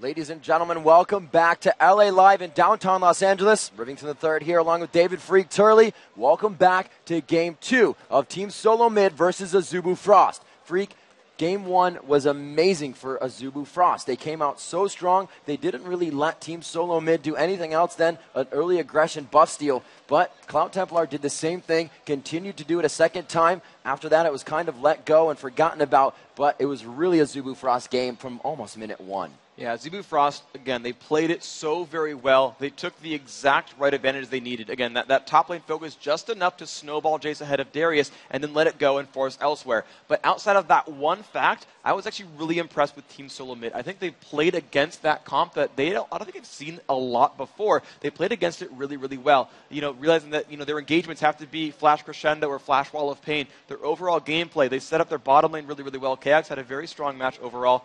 Ladies and gentlemen, welcome back to LA Live in downtown Los Angeles. Rivington III here along with David Freak Turley. Welcome back to Game 2 of Team Solo Mid versus Azubu Frost. Freak, Game 1 was amazing for Azubu Frost. They came out so strong. They didn't really let Team Solo Mid do anything else than an early aggression buff steal. But Cloud Templar did the same thing, continued to do it a second time. After that, it was kind of let go and forgotten about. But it was really a Azubu Frost game from almost minute 1. Yeah, Azubu Frost, again, they played it so very well. They took the exact right advantage they needed. Again, that top lane focus just enough to snowball Jace ahead of Darius and then let it go and force elsewhere. But outside of that one fact, I was actually really impressed with Team Solo Mid. I think they played against that comp that I don't think I've seen a lot before. They played against it really, really well. Realizing that, their engagements have to be Flash Crescendo or Flash Wall of Pain. Their overall gameplay, they set up their bottom lane really, really well. KX had a very strong match overall.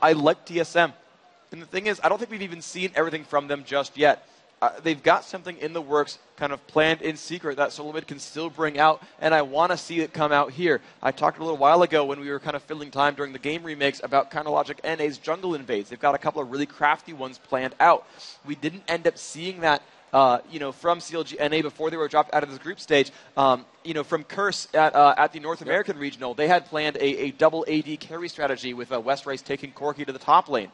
I like TSM. And the thing is, I don't think we've even seen everything from them just yet. They've got something in the works, kind of planned in secret, that Solo Mid can still bring out, and I want to see it come out here. I talked a little while ago when we were kind of filling time during the game remakes about Counterlogic NA's jungle invades. They've got a couple of really crafty ones planned out. We didn't end up seeing that from CLG NA before they were dropped out of this group stage. From Curse at the North American Regional, they had planned a double AD carry strategy with West Race taking Corki to the top lane.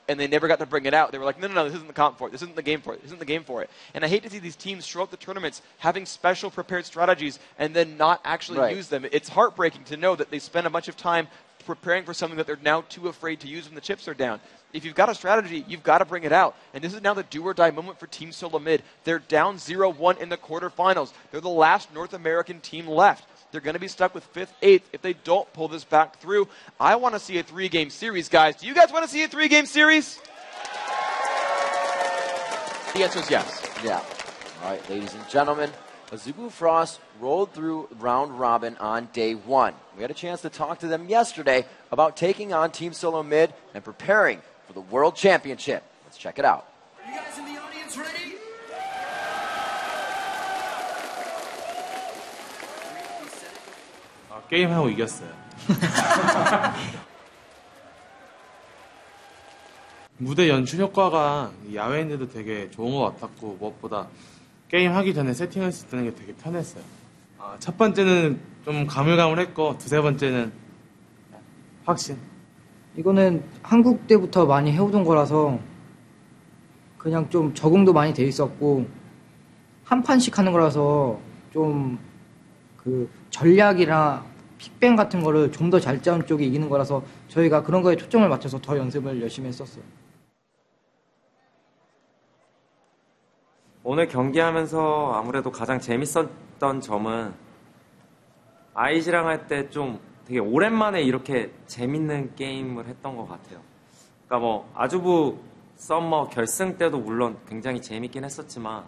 And they never got to bring it out. They were like, no, this isn't the comp for it. This isn't the game for it. This isn't the game for it. And I hate to see these teams show up the tournaments having special prepared strategies and then not actually use them. It's heartbreaking to know that they spend a bunch of time preparing for something that they're now too afraid to use when the chips are down. If you've got a strategy, you've got to bring it out. And this is now the do-or-die moment for Team Solo Mid. They're down 0-1 in the quarterfinals. They're the last North American team left. They're going to be stuck with 5th, 8th if they don't pull this back through. I want to see a 3-game series, guys. Do you guys want to see a 3-game series? The answer is yes. Yeah. All right, ladies and gentlemen, Azubu Frost rolled through round robin on day 1. We had a chance to talk to them yesterday about taking on Team Solo Mid and preparing for the World Championship. Let's check it out. Are you guys in the audience ready? 게임하고 이겼어요. 무대 연출 효과가 야외인데도 되게 좋은 것 같았고 무엇보다 게임하기 전에 세팅했을 때는 게 되게 편했어요. 첫 번째는 좀 가물가물했고 두세 번째는 확신. 이거는 한국 때부터 많이 해오던 거라서 그냥 좀 적응도 많이 돼 있었고 한 판씩 하는 거라서 좀 그 전략이랑 픽뱅 같은 거를 좀 더 잘 짜는 쪽이 이기는 거라서 저희가 그런 거에 초점을 맞춰서 더 연습을 열심히 했었어요. 오늘 경기하면서 아무래도 가장 재밌었던 점은 아이즈랑 할 때 좀 되게 오랜만에 이렇게 재밌는 게임을 했던 것 같아요. 그러니까 아주부 썸머 결승 때도 물론 굉장히 재밌긴 했었지만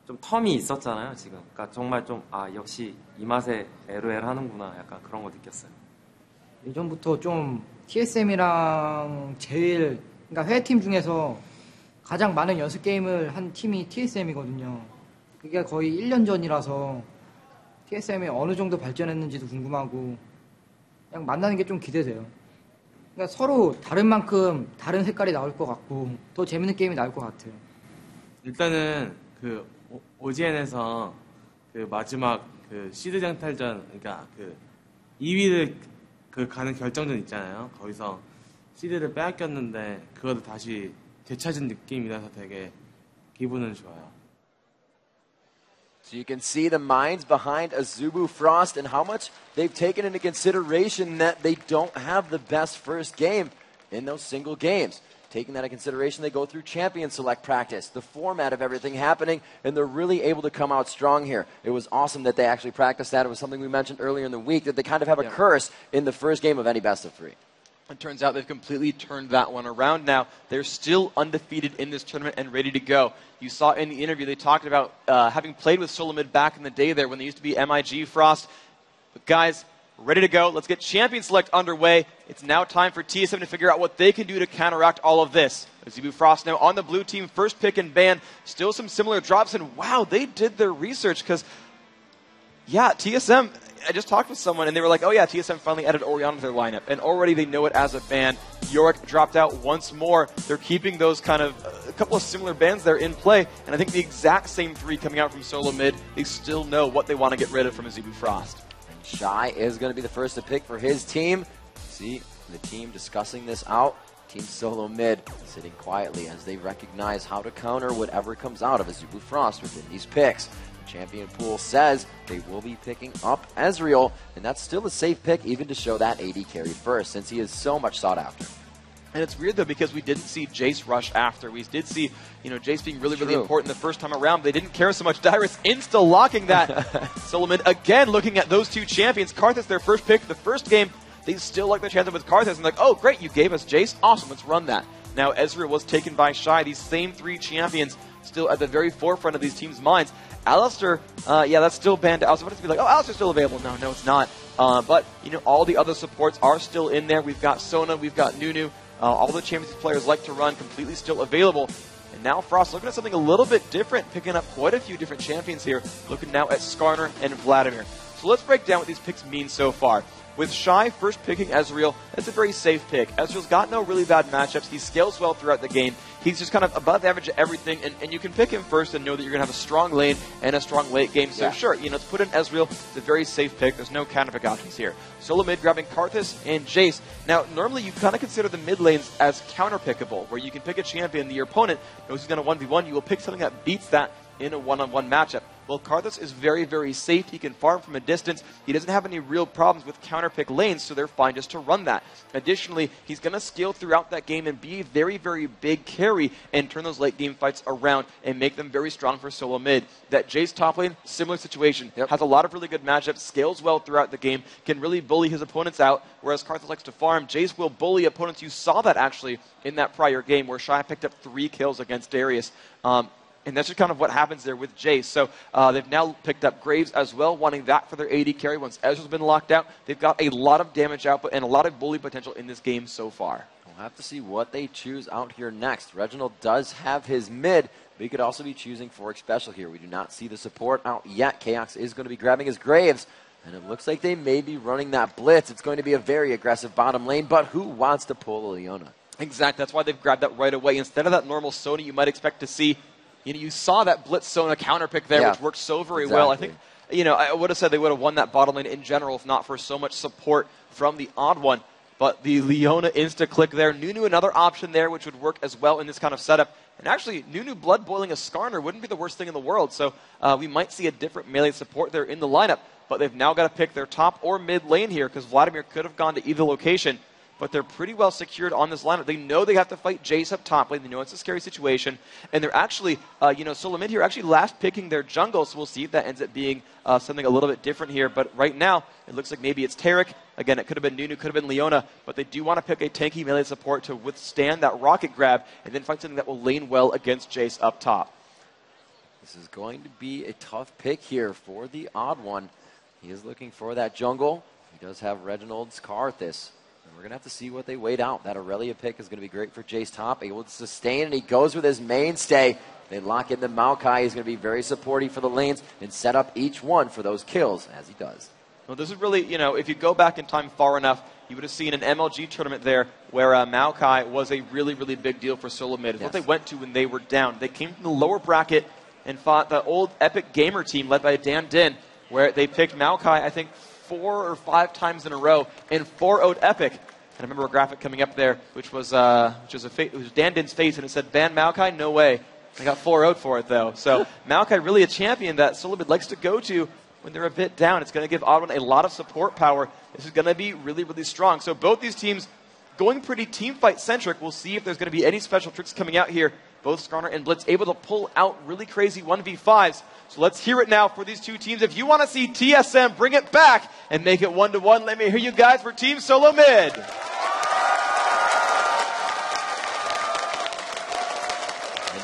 좀 텀이 있었잖아요, 지금. 그러니까 정말 좀 역시 이 맛에 LOL 하는구나 약간 그런 거 느꼈어요. 예전부터 좀 TSM이랑 그러니까 회팀 중에서 가장 많은 연습 게임을 한 팀이 TSM이거든요. 그게 거의 1년 전이라서 TSM이 어느 정도 발전했는지도 궁금하고 그냥 만나는 게 좀 기대돼요. 그러니까 서로 다른 만큼 다른 색깔이 나올 것 같고 더 재밌는 게임이 나올 것 같아요. 일단은 그 OGN에서 그 마지막 그 시드 장탈전, 그러니까 그 2위를 가는 결정전 있잖아요. 거기서 시드를 빼앗겼는데 그것도 다시 되찾은 느낌이라서 되게 기분은 좋아요. So you can see the minds behind Azubu Frost and how much they've taken into consideration that they don't have the best first game in those single games. Taking that into consideration, they go through champion select practice, the format of everything happening, and they're really able to come out strong here. It was awesome that they actually practiced that. It was something we mentioned earlier in the week, that they kind of have a curse in the first game of any best of 3. It turns out they've completely turned that one around now. They're still undefeated in this tournament and ready to go. You saw in the interview they talked about having played with Solo Mid back in the day there when they used to be MIG Frost. But guys, ready to go. Let's get Champion Select underway. It's now time for TSM to figure out what they can do to counteract all of this. Azubu Frost now on the blue team, first pick and ban. Still some similar drops, and wow, they did their research because, yeah, TSM, I just talked with someone, and they were like, oh yeah, TSM finally added Orion to their lineup, and already they know it as a ban. Yorick dropped out once more. They're keeping those kind of, a couple of similar bans there in play, and I think the exact same 3 coming out from solo mid, they still know what they want to get rid of from Azubu Frost. And Shy is going to be the first to pick for his team. See the team discussing this out. Team Solo Mid sitting quietly as they recognize how to counter whatever comes out of Azubu Frost within these picks. The champion pool says they will be picking up Ezreal, and that's still a safe pick even to show that AD carry first, since he is so much sought after. And it's weird, though, because we didn't see Jace rush after. We did see, Jace being really, really important the first time around, but they didn't care so much. Dyrus insta-locking that. Solomon, again, looking at those 2 champions. Karthus, their first pick, the first game. They still like their chances with Karthus and like, oh, great, you gave us Jace. Awesome, let's run that. Now, Ezreal was taken by Shy. These same 3 champions still at the very forefront of these teams' minds. Alistair, that's still banned. I was about to be like, oh, Alistair's still available. No, it's not. But, all the other supports are still in there. We've got Sona, we've got Nunu. All the champions players like to run completely still available. And now Frost looking at something a little bit different, picking up quite a few different champions here. Looking now at Skarner and Vladimir. So let's break down what these picks mean so far. With Shy first picking Ezreal, that's a very safe pick. Ezreal's got no really bad matchups. He scales well throughout the game. He's just kind of above average at everything, and you can pick him first and know that you're going to have a strong lane and a strong late game. So sure, to put in Ezreal, it's a very safe pick. There's no counter pick options here. Solo mid grabbing Karthus and Jace. Now, normally you kind of consider the mid lanes as counter pickable, where you can pick a champion, your opponent knows he's going to 1v1, you will pick something that beats that in a one-on-one matchup. Well, Karthus is very, very safe. He can farm from a distance. He doesn't have any real problems with counter-pick lanes, so they're fine just to run that. Additionally, he's going to scale throughout that game and be a very, very big carry and turn those late-game fights around and make them very strong for solo mid. That Jace top lane, similar situation. Has a lot of really good matchups, scales well throughout the game, can really bully his opponents out, whereas Karthus likes to farm. Jace will bully opponents. You saw that, actually, in that prior game where Shy picked up 3 kills against Darius. And that's just kind of what happens there with Jace. So they've now picked up Graves as well, wanting that for their AD carry. Once Ezreal's been locked out, they've got a lot of damage output and a lot of bully potential in this game so far. We'll have to see what they choose out here next. Reginald does have his mid, but he could also be choosing Forex Special here. We do not see the support out yet. Chaos is going to be grabbing his Graves, and it looks like they may be running that blitz. It's going to be a very aggressive bottom lane, but who wants to pull Leona? Exactly. That's why they've grabbed that right away. Instead of that normal Sony you might expect to see, you saw that Blitz Sona counter pick there, which worked so very well. I think, I would have said they would have won that bottom lane in general if not for so much support from the odd one. But the Leona insta-click there. Nunu, another option there, which would work as well in this kind of setup. And actually, Nunu blood boiling a Skarner wouldn't be the worst thing in the world. So we might see a different melee support there in the lineup. But they've now got to pick their top or mid lane here because Vladimir could have gone to either location. But they're pretty well secured on this lineup. They know they have to fight Jace up top lane. They know it's a scary situation. And they're actually, Solo mid here actually last picking their jungle. So we'll see if that ends up being something a little bit different here. But right now, it looks like maybe it's Tarek. Again, it could have been Nunu, could have been Leona. But they do want to pick a tanky melee support to withstand that rocket grab and then find something that will lane well against Jace up top. This is going to be a tough pick here for the odd one. He is looking for that jungle. He does have Reginald's Karthus. We're going to have to see what they wait out. That Aurelia pick is going to be great for Jace top. Able to sustain, and he goes with his mainstay. They lock in the Maokai. He's going to be very supportive for the lanes and set up each one for those kills, as he does. Well, this is really, if you go back in time far enough, you would have seen an MLG tournament there where Maokai was a really, really big deal for solo mid. It's what they went to when they were down. They came from the lower bracket and fought the old Epic Gamer team led by Dan Din, where they picked Maokai, I think, 4 or 5 times in a row and 4-0'd Epic. And I remember a graphic coming up there, which was it was Dan Din's face, and it said, ban Maokai? No way. I got 4-0'd for it, though. So Maokai really a champion that Solomid likes to go to when they're a bit down. It's going to give Oddone a lot of support power. This is going to be really, really strong. So both these teams going pretty team fight centric. We'll see if there's going to be any special tricks coming out here. Both Skarner and Blitz able to pull out really crazy 1v5s. So let's hear it now for these two teams. If you want to see TSM bring it back and make it 1-1, let me hear you guys for Team Solo Mid.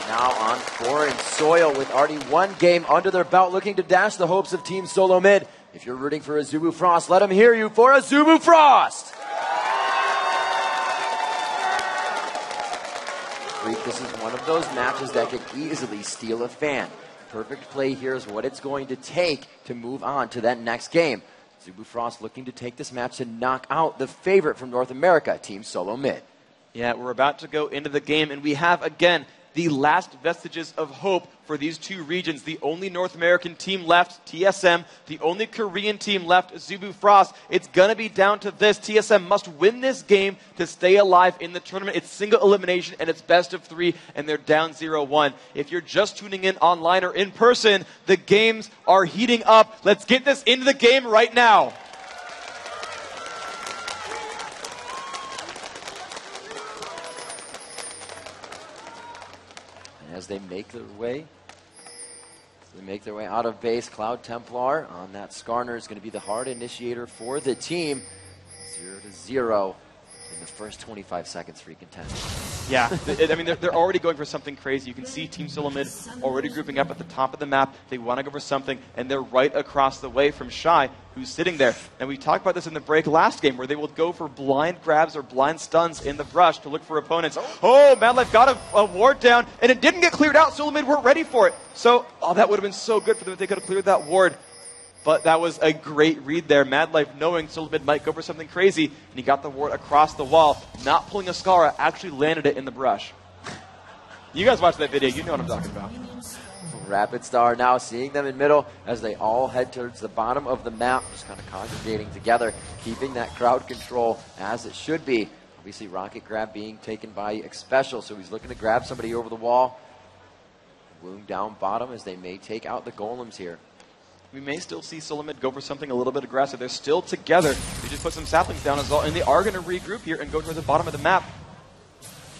Now on foreign soil with already one game under their belt, looking to dash the hopes of Team Solo Mid. If you're rooting for Azubu Frost, let them hear you for Azubu Frost! Freak, this is one of those matches that could easily steal a fan. Perfect play here is what it's going to take to move on to that next game. Zubu Frost looking to take this match to knock out the favorite from North America, Team Solo Mid. Yeah, we're about to go into the game, and we have, again, the last vestiges of hope for these two regions. The only North American team left, TSM. The only Korean team left, Zubu Frost. It's going to be down to this. TSM must win this game to stay alive in the tournament. It's single elimination, and it's best of 3, and they're down 0-1. If you're just tuning in online or in person, the games are heating up. Let's get this into the game right now. As they make their way out of base, Cloud Templar on that Skarner is going to be the hard initiator for the team. 0-0 in the first 25 seconds for contend. Yeah, I mean, they're already going for something crazy. You can see Team Solo Mid already grouping up at the top of the map. They want to go for something, and they're right across the way from Shy, who's sitting there. And we talked about this in the break last game, where they will go for blind grabs or blind stuns in the brush to look for opponents. Oh, Mad Life got a ward down, and it didn't get cleared out. Solo Mid weren't ready for it. So, that would have been so good for them if they could have cleared that ward. But that was a great read there. Mad Life knowing Solo Mid might go for something crazy, and he got the ward across the wall, not pulling a Skara, actually landed it in the brush. You guys watch that video, you know what I'm talking about. Rapid Star now seeing them in middle as they all head towards the bottom of the map, just kind of congregating together, keeping that crowd control as it should be. Obviously, Rocket Grab being taken by Xpecial, so he's looking to grab somebody over the wall. Wound down bottom as they may take out the golems here. We may still see Solo Mid go for something a little bit aggressive. They're still together. They just put some saplings down as well, and they are going to regroup here and go towards the bottom of the map.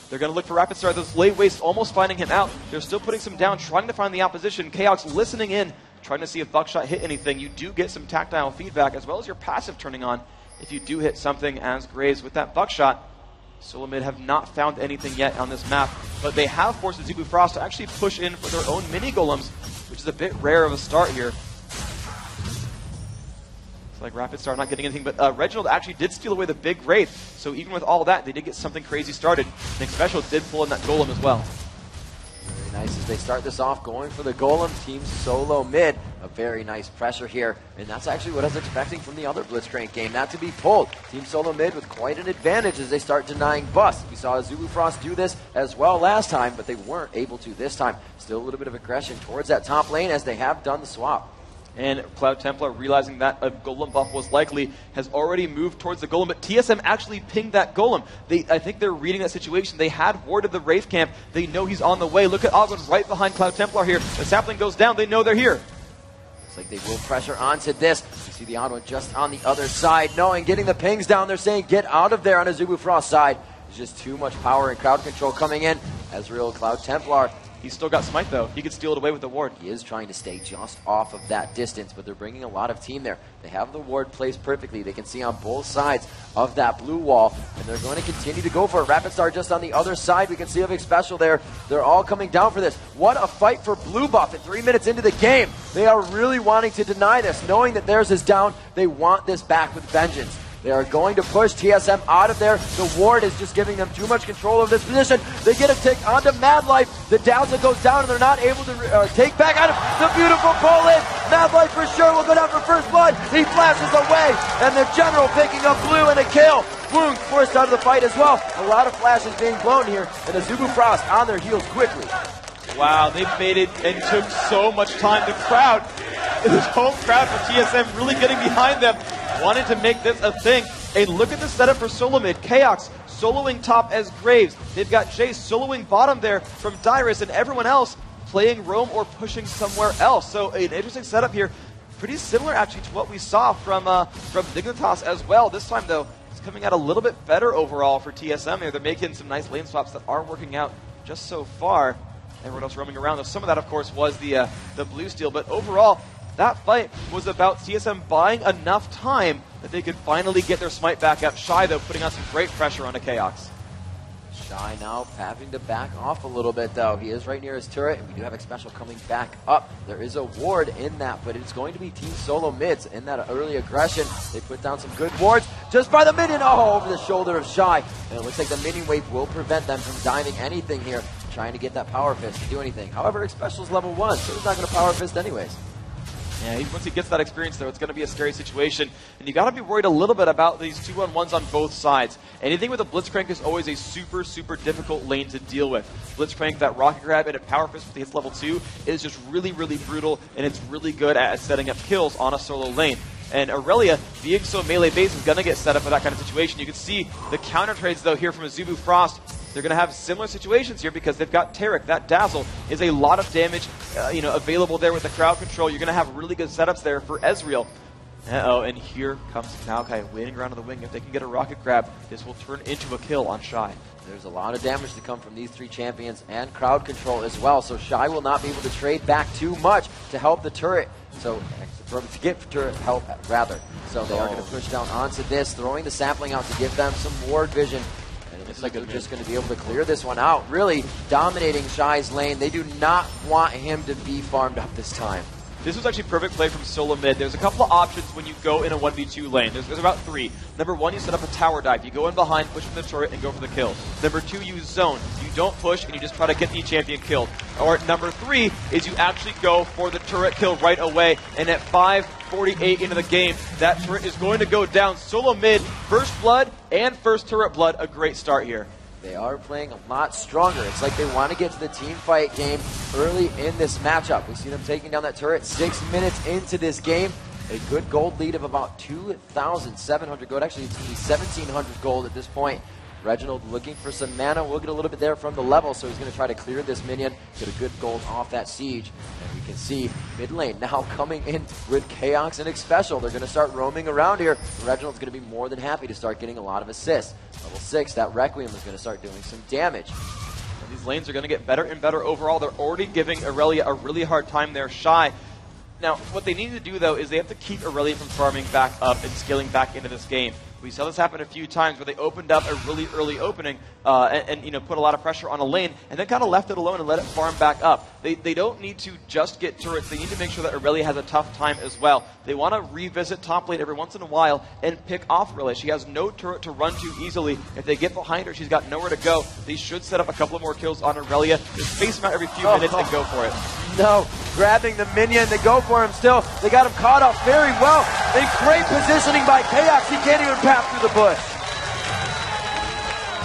They're going to look for Rapid Star. Those late waste almost finding him out. They're still putting some down, trying to find the opposition. Chaos listening in, trying to see if Buckshot hit anything. You do get some tactile feedback as well as your passive turning on if you do hit something as Graves with that Buckshot. Solo Mid have not found anything yet on this map, but they have forced the Zubu Frost to actually push in for their own mini golems, which is a bit rare of a start here. Like Rapid Star not getting anything, but Reginald actually did steal away the big Wraith, so even with all that, they did get something crazy started. And Xpecial did pull in that Golem as well. Very nice as they start this off, going for the Golem. Team Solo Mid, a very nice pressure here, and that's actually what I was expecting from the other Blitzcrank game, not to be pulled. Team Solo Mid with quite an advantage as they start denying busts. We saw Zubu Frost do this as well last time, but they weren't able to this time. Still a little bit of aggression towards that top lane as they have done the swap. And Cloud Templar, realizing that a Golem buff was likely, has already moved towards the Golem, but TSM actually pinged that Golem. I think they're reading that situation. They had warded the Wraith camp. They know he's on the way. Look at Ogwen right behind Cloud Templar here. The sapling goes down. They know they're here. Looks like they will pressure onto this. You see the odd one just on the other side, knowing, getting the pings down. They're saying, get out of there on a Zubu Frost side. There's just too much power and crowd control coming in. Ezreal, Cloud Templar. He's still got Smite, though. He could steal it away with the ward. He is trying to stay just off of that distance, but they're bringing a lot of team there. They have the ward placed perfectly. They can see on both sides of that blue wall, and they're going to continue to go for it. Rapid Star just on the other side. We can see of Xpecial there. They're all coming down for this. What a fight for blue buff at 3 minutes into the game. They are really wanting to deny this, knowing that theirs is down. They want this back with vengeance. They are going to push TSM out of there. The ward is just giving them too much control of this position. They get a tick onto Mad Life. The Downset goes down, and they're not able to take back out of the beautiful pull in. Mad Life for sure will go down for first blood. He flashes away, and the General picking up blue and a kill. Wound forced out of the fight as well. A lot of flashes being blown here, and the Zubu Frost on their heels quickly. Wow, they made it and took so much time. The crowd, this whole crowd for TSM really getting behind them, wanted to make this a thing. And look at the setup for Solo Mid. Chaos soloing top as Graves. They've got Jace soloing bottom there from Dyrus, and everyone else playing roam or pushing somewhere else. So an interesting setup here. Pretty similar actually to what we saw from Dignitas as well. This time though, it's coming out a little bit better overall for TSM here. They're making some nice lane swaps that are working out just so far. Everyone else roaming around, though some of that of course was the blue steal, but overall that fight was about TSM buying enough time that they could finally get their Smite back up. Shy, though, putting on some great pressure onto Chaos. Shy now having to back off a little bit, though. He is right near his turret, and we do have Xpecial coming back up. There is a ward in that, but it's going to be Team Solo Mids in that early aggression. They put down some good wards just by the minion. Oh, over the shoulder of Shy. And it looks like the minion wave will prevent them from diving anything here, trying to get that Power Fist to do anything. However, Xpecial's level 1, so he's not going to Power Fist anyways. Yeah, once he gets that experience, though, it's going to be a scary situation. And you got to be worried a little bit about these 2-on-1s on both sides. Anything with a Blitzcrank is always a super, super difficult lane to deal with. Blitzcrank, that rocket grab, and a power fist with the hits level 2 is just really, really brutal, and it's really good at setting up kills on a solo lane. And Aurelia, being so melee-based, is going to get set up for that kind of situation. You can see the counter trades, though, here from Azubu Frost. They're going to have similar situations here because they've got Tarek. That Dazzle is a lot of damage available there with the crowd control. You're going to have really good setups there for Ezreal. Uh-oh, and here comes Maokai waiting around on the wing. If they can get a rocket grab, this will turn into a kill on Shy. There's a lot of damage to come from these 3 champions and crowd control as well, so Shy will not be able to trade back too much to help the turret. So, to get turret help, rather. So they are going to push down onto this, throwing the sapling out to give them some ward vision. And it looks like they're just going to be able to clear this one out, really dominating Shy's lane. They do not want him to be farmed up this time. This was actually perfect play from solo mid. There's a couple of options when you go in a 1v2 lane. There's about 3. Number 1, you set up a tower dive. You go in behind, push from the turret, and go for the kill. Number 2, you zone. You don't push, and you just try to get the champion killed. Or number 3 is you actually go for the turret kill right away, and at 5:48 into the game, that turret is going to go down. Solo mid, first blood, and first turret blood. A great start here. They are playing a lot stronger. It's like they want to get to the team fight game early in this matchup. We see them taking down that turret 6 minutes into this game. A good gold lead of about 2,700 gold. Actually, it's going to be 1,700 gold at this point. Reginald looking for some mana. We'll get a little bit there from the level, so he's going to try to clear this minion, get a good gold off that siege. And we can see mid lane now coming in with Chaos and Xpecial. They're going to start roaming around here. Reginald's going to be more than happy to start getting a lot of assists. Level 6, that Requiem is going to start doing some damage. And these lanes are going to get better and better overall. They're already giving Aurelia a really hard time there, Shy. Now, what they need to do, though, is they have to keep Aurelia from farming back up and scaling back into this game. We saw this happen a few times where they opened up a really early opening and put a lot of pressure on a lane and then kind of left it alone and let it farm back up. They don't need to just get turrets. They need to make sure that Aurelia has a tough time as well. They want to revisit top lane every once in a while and pick off Aurelia. She has no turret to run to easily. If they get behind her, she's got nowhere to go. They should set up a couple of more kills on Aurelia. Just face him out every few minutes and go for it. No, grabbing the minion, they go for him still. They got him caught up very well. In great positioning by Chaos. He can't even pass through the bush.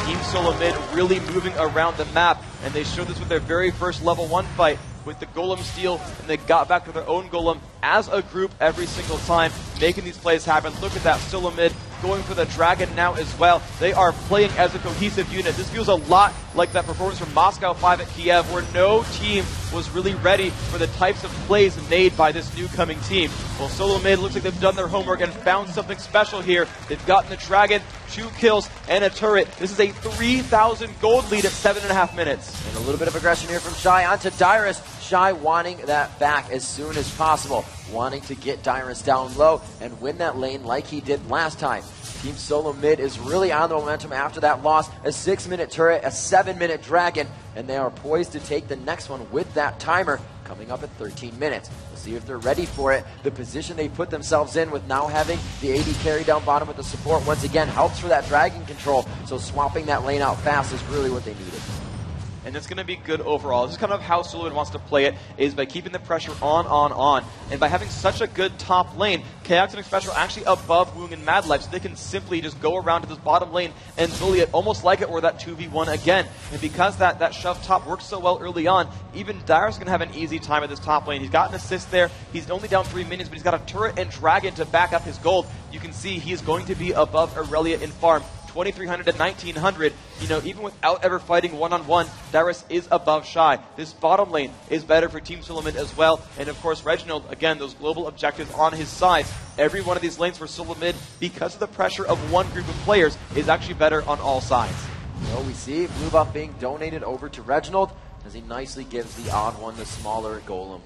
Team Solo Mid really moving around the map, and they showed this with their very first level 1 fight with the Golem steal, and they got back to their own Golem as a group every single time, making these plays happen. Look at that, Solo Mid going for the Dragon now as well. They are playing as a cohesive unit. This feels a lot like that performance from Moscow 5 at Kiev, where no team was really ready for the types of plays made by this new coming team. Well, Solo Mid looks like they've done their homework and found something special here. They've gotten the Dragon, 2 kills, and a turret. This is a 3,000 gold lead at 7.5 minutes. And a little bit of aggression here from Shy onto Dyrus. Shy wanting that back as soon as possible, wanting to get Dyrus down low and win that lane like he did last time. Team Solo Mid is really on the momentum after that loss. A 6-minute turret, a 7-minute Dragon, and they are poised to take the next one with that timer coming up at 13 minutes. We'll see if they're ready for it. The position they put themselves in with now having the AD carry down bottom with the support once again helps for that Dragon control, so swapping that lane out fast is really what they needed. And it's going to be good overall. This is kind of how Solo wants to play it, is by keeping the pressure on. And by having such a good top lane, Chaos and Xpecial actually above Woong and Mad Life, so they can simply just go around to this bottom lane and bully it, almost like it were that 2v1 again. And because that shove top works so well early on, even Dyrus is going to have an easy time at this top lane. He's got an assist there. He's only down 3 minions, but he's got a turret and Dragon to back up his gold. You can see he is going to be above Aurelia in farm. 2,300 to 1,900, even without ever fighting one-on-one, Dyrus is above Shy. This bottom lane is better for Team Solo Mid as well. And of course, Reginald, again, those global objectives on his side. Every one of these lanes for Solo Mid, because of the pressure of one group of players, is actually better on all sides. So we see blue buff being donated over to Reginald as he nicely gives the odd one, the smaller Golem.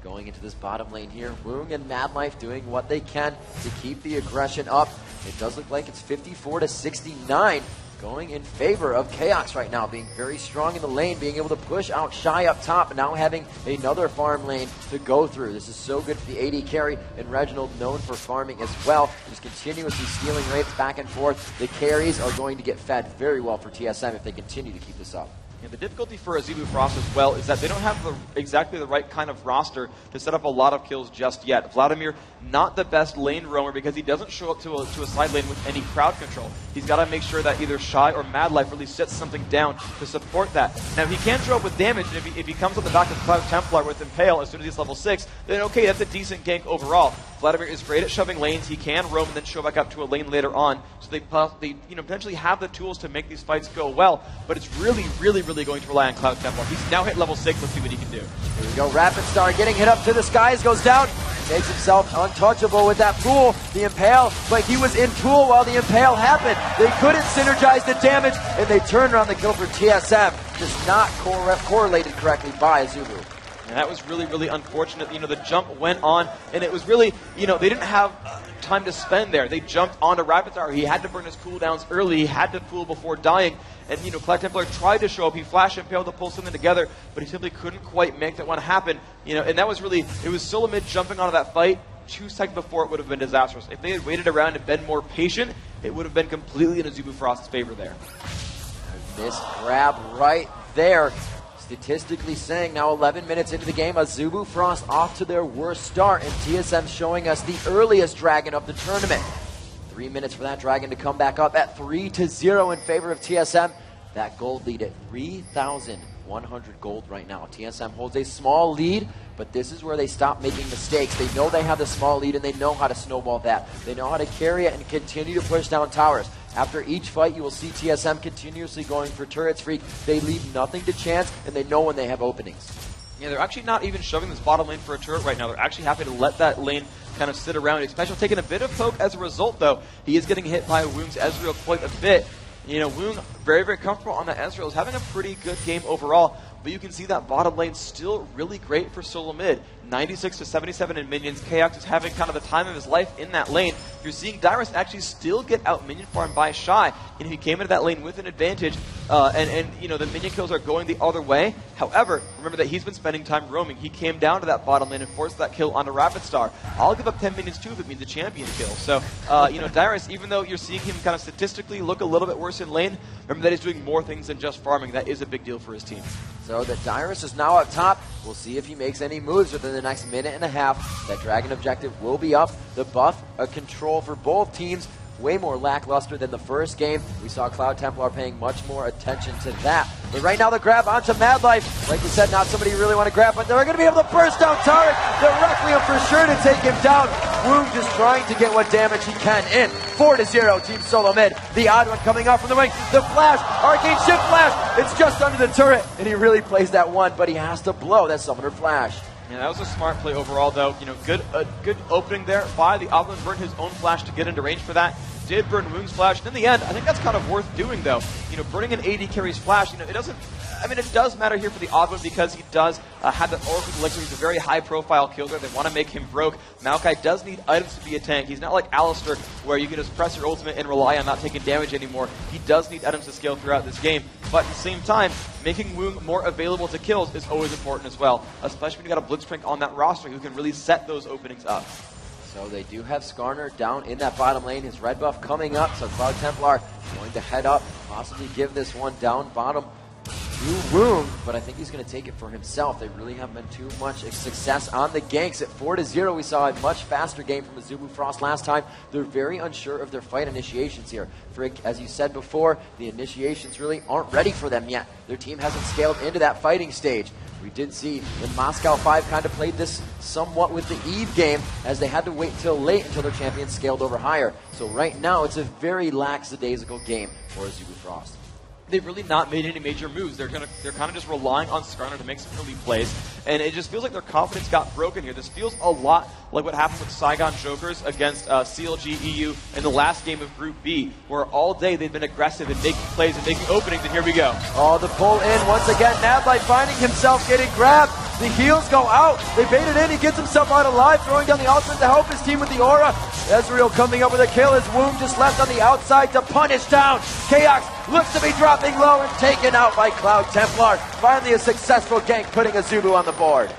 Going into this bottom lane here, Woong and Mad Life doing what they can to keep the aggression up. It does look like it's 54 to 69 going in favor of Chaos right now, being very strong in the lane, being able to push out Shy up top, and now having another farm lane to go through. This is so good for the AD carry, and Reginald known for farming as well, just continuously stealing rates back and forth. The carries are going to get fed very well for TSM if they continue to keep this up. The difficulty for Azubu Frost as well is that they don't have exactly the right kind of roster to set up a lot of kills just yet. Vladimir, not the best lane roamer because he doesn't show up to a side lane with any crowd control. He's got to make sure that either Shy or Mad Life really sets something down to support that. Now, if he can show up with damage, and if he comes on the back of Cloud Templar with Impale as soon as he's level 6, then okay, that's a decent gank overall. Vladimir is great at shoving lanes. He can roam and then show back up to a lane later on. So they potentially have the tools to make these fights go well, but it's really going to rely on Cloud Templar. He's now hit level 6. Let's see what he can do. Here we go. Rapid Star getting hit up to the skies, goes down. Makes himself untouchable with that pool, the Impale, but he was in pool while the Impale happened. They couldn't synergize the damage, and they turned around the kill for TSM. Just not correlated correctly by Azubu. And that was really unfortunate. The jump went on, and it was really, they didn't have time to spend there. They jumped onto Rapid Star. He had to burn his cooldowns early. He had to pool before dying. And, Cloud Templar tried to show up. He flashed Impale to pull something together, but he simply couldn't quite make that one happen. And that was really, it was Solo Mid jumping onto that fight 2 seconds before it would have been disastrous. If they had waited around and been more patient, it would have been completely in Azubu Frost's favor there. Missed grab right there. Statistically saying, now 11 minutes into the game, Azubu Frost off to their worst start, and TSM showing us the earliest dragon of the tournament. 3 minutes for that dragon to come back up at 3-0 in favor of TSM. That gold lead at 3,100 gold right now. TSM holds a small lead, but this is where they stop making mistakes. They know they have the small lead, and they know how to snowball that. They know how to carry it and continue to push down towers. After each fight, you will see TSM continuously going for turrets. Freak, they leave nothing to chance, and they know when they have openings. Yeah, they're actually not even shoving this bottom lane for a turret right now. They're actually happy to let that lane kind of sit around. Especially taking a bit of poke as a result, though. He is getting hit by Woong's Ezreal quite a bit. Woong, very comfortable on the Ezreal, is having a pretty good game overall. But you can see that bottom lane still really great for Solo Mid. 96 to 77 in minions. Kaox is having kind of the time of his life in that lane. You're seeing Dyrus actually still get out minion farmed by Shy. He came into that lane with an advantage, and the minion kills are going the other way. However, remember that he's been spending time roaming. He came down to that bottom lane and forced that kill onto Rapid Star. I'll give up 10 minions too if it means a champion kill. So, Dyrus, even though you're seeing him kind of statistically look a little bit worse in lane, remember that he's doing more things than just farming. That is a big deal for his team. So the Dyrus is now up top. We'll see if he makes any moves within the next minute and a half. That Dragon objective will be up. The buff, a control for both teams. Way more lackluster than the first game. We saw Cloud Templar paying much more attention to that. But right now the grab onto Mad Life. Like we said, not somebody you really want to grab, but they're going to be able to burst down Tarek. The Requiem for sure to take him down. Woong just trying to get what damage he can in. 4-0, Team Solo Mid. The odd one coming off from the wing. The flash, Arcane Shift Flash. It's just under the turret, and he really plays that one, but he has to blow that Summoner Flash. Yeah, that was a smart play overall, though. Good opening there by the Oblin. Burned his own flash to get into range for that. Did burn Woong's flash. And in the end, I think that's kind of worth doing, though. Burning an AD carries flash, it doesn't. It does matter here for the Oblin because he does have that Oracle Elixir. He's a very high-profile killer. They want to make him broke. Maokai does need items to be a tank. He's not like Alistar, where you can just press your ultimate and rely on not taking damage anymore. He does need items to scale throughout this game. But at the same time, making Woong more available to kills is always important as well, especially when you got a Blitzcrank on that roster who can really set those openings up. So they do have Skarner down in that bottom lane. His red buff coming up, so Cloud Templar going to head up, possibly give this one down bottom to Woong, but I think he's going to take it for himself. They really haven't been too much success on the ganks. At 4-0, we saw a much faster game from Azubu Frost last time. They're very unsure of their fight initiations here. Frick, as you said before, the initiations really aren't ready for them yet. Their team hasn't scaled into that fighting stage. We did see when Moscow 5 kind of played this somewhat with the Eve game, as they had to wait till late until their champions scaled over higher. So right now, it's a very lackadaisical game for Azubu Frost. They've really not made any major moves. They're kind of just relying on Skarner to make some early plays, and it just feels like their confidence got broken here. This feels a lot like what happened with Saigon Jokers against CLG EU in the last game of Group B, where all day they've been aggressive and making plays and making openings, and here we go. Oh, the pull in once again. Nadlight finding himself getting grabbed. The heals go out. They bait it in. He gets himself out alive, throwing down the ultimate to help his team with the aura. Ezreal coming up with a kill. His Woong just left on the outside to punish down. Kaox looks to be dropping low and taken out by Cloud Templar. Finally a successful gank, putting Azubu on the board.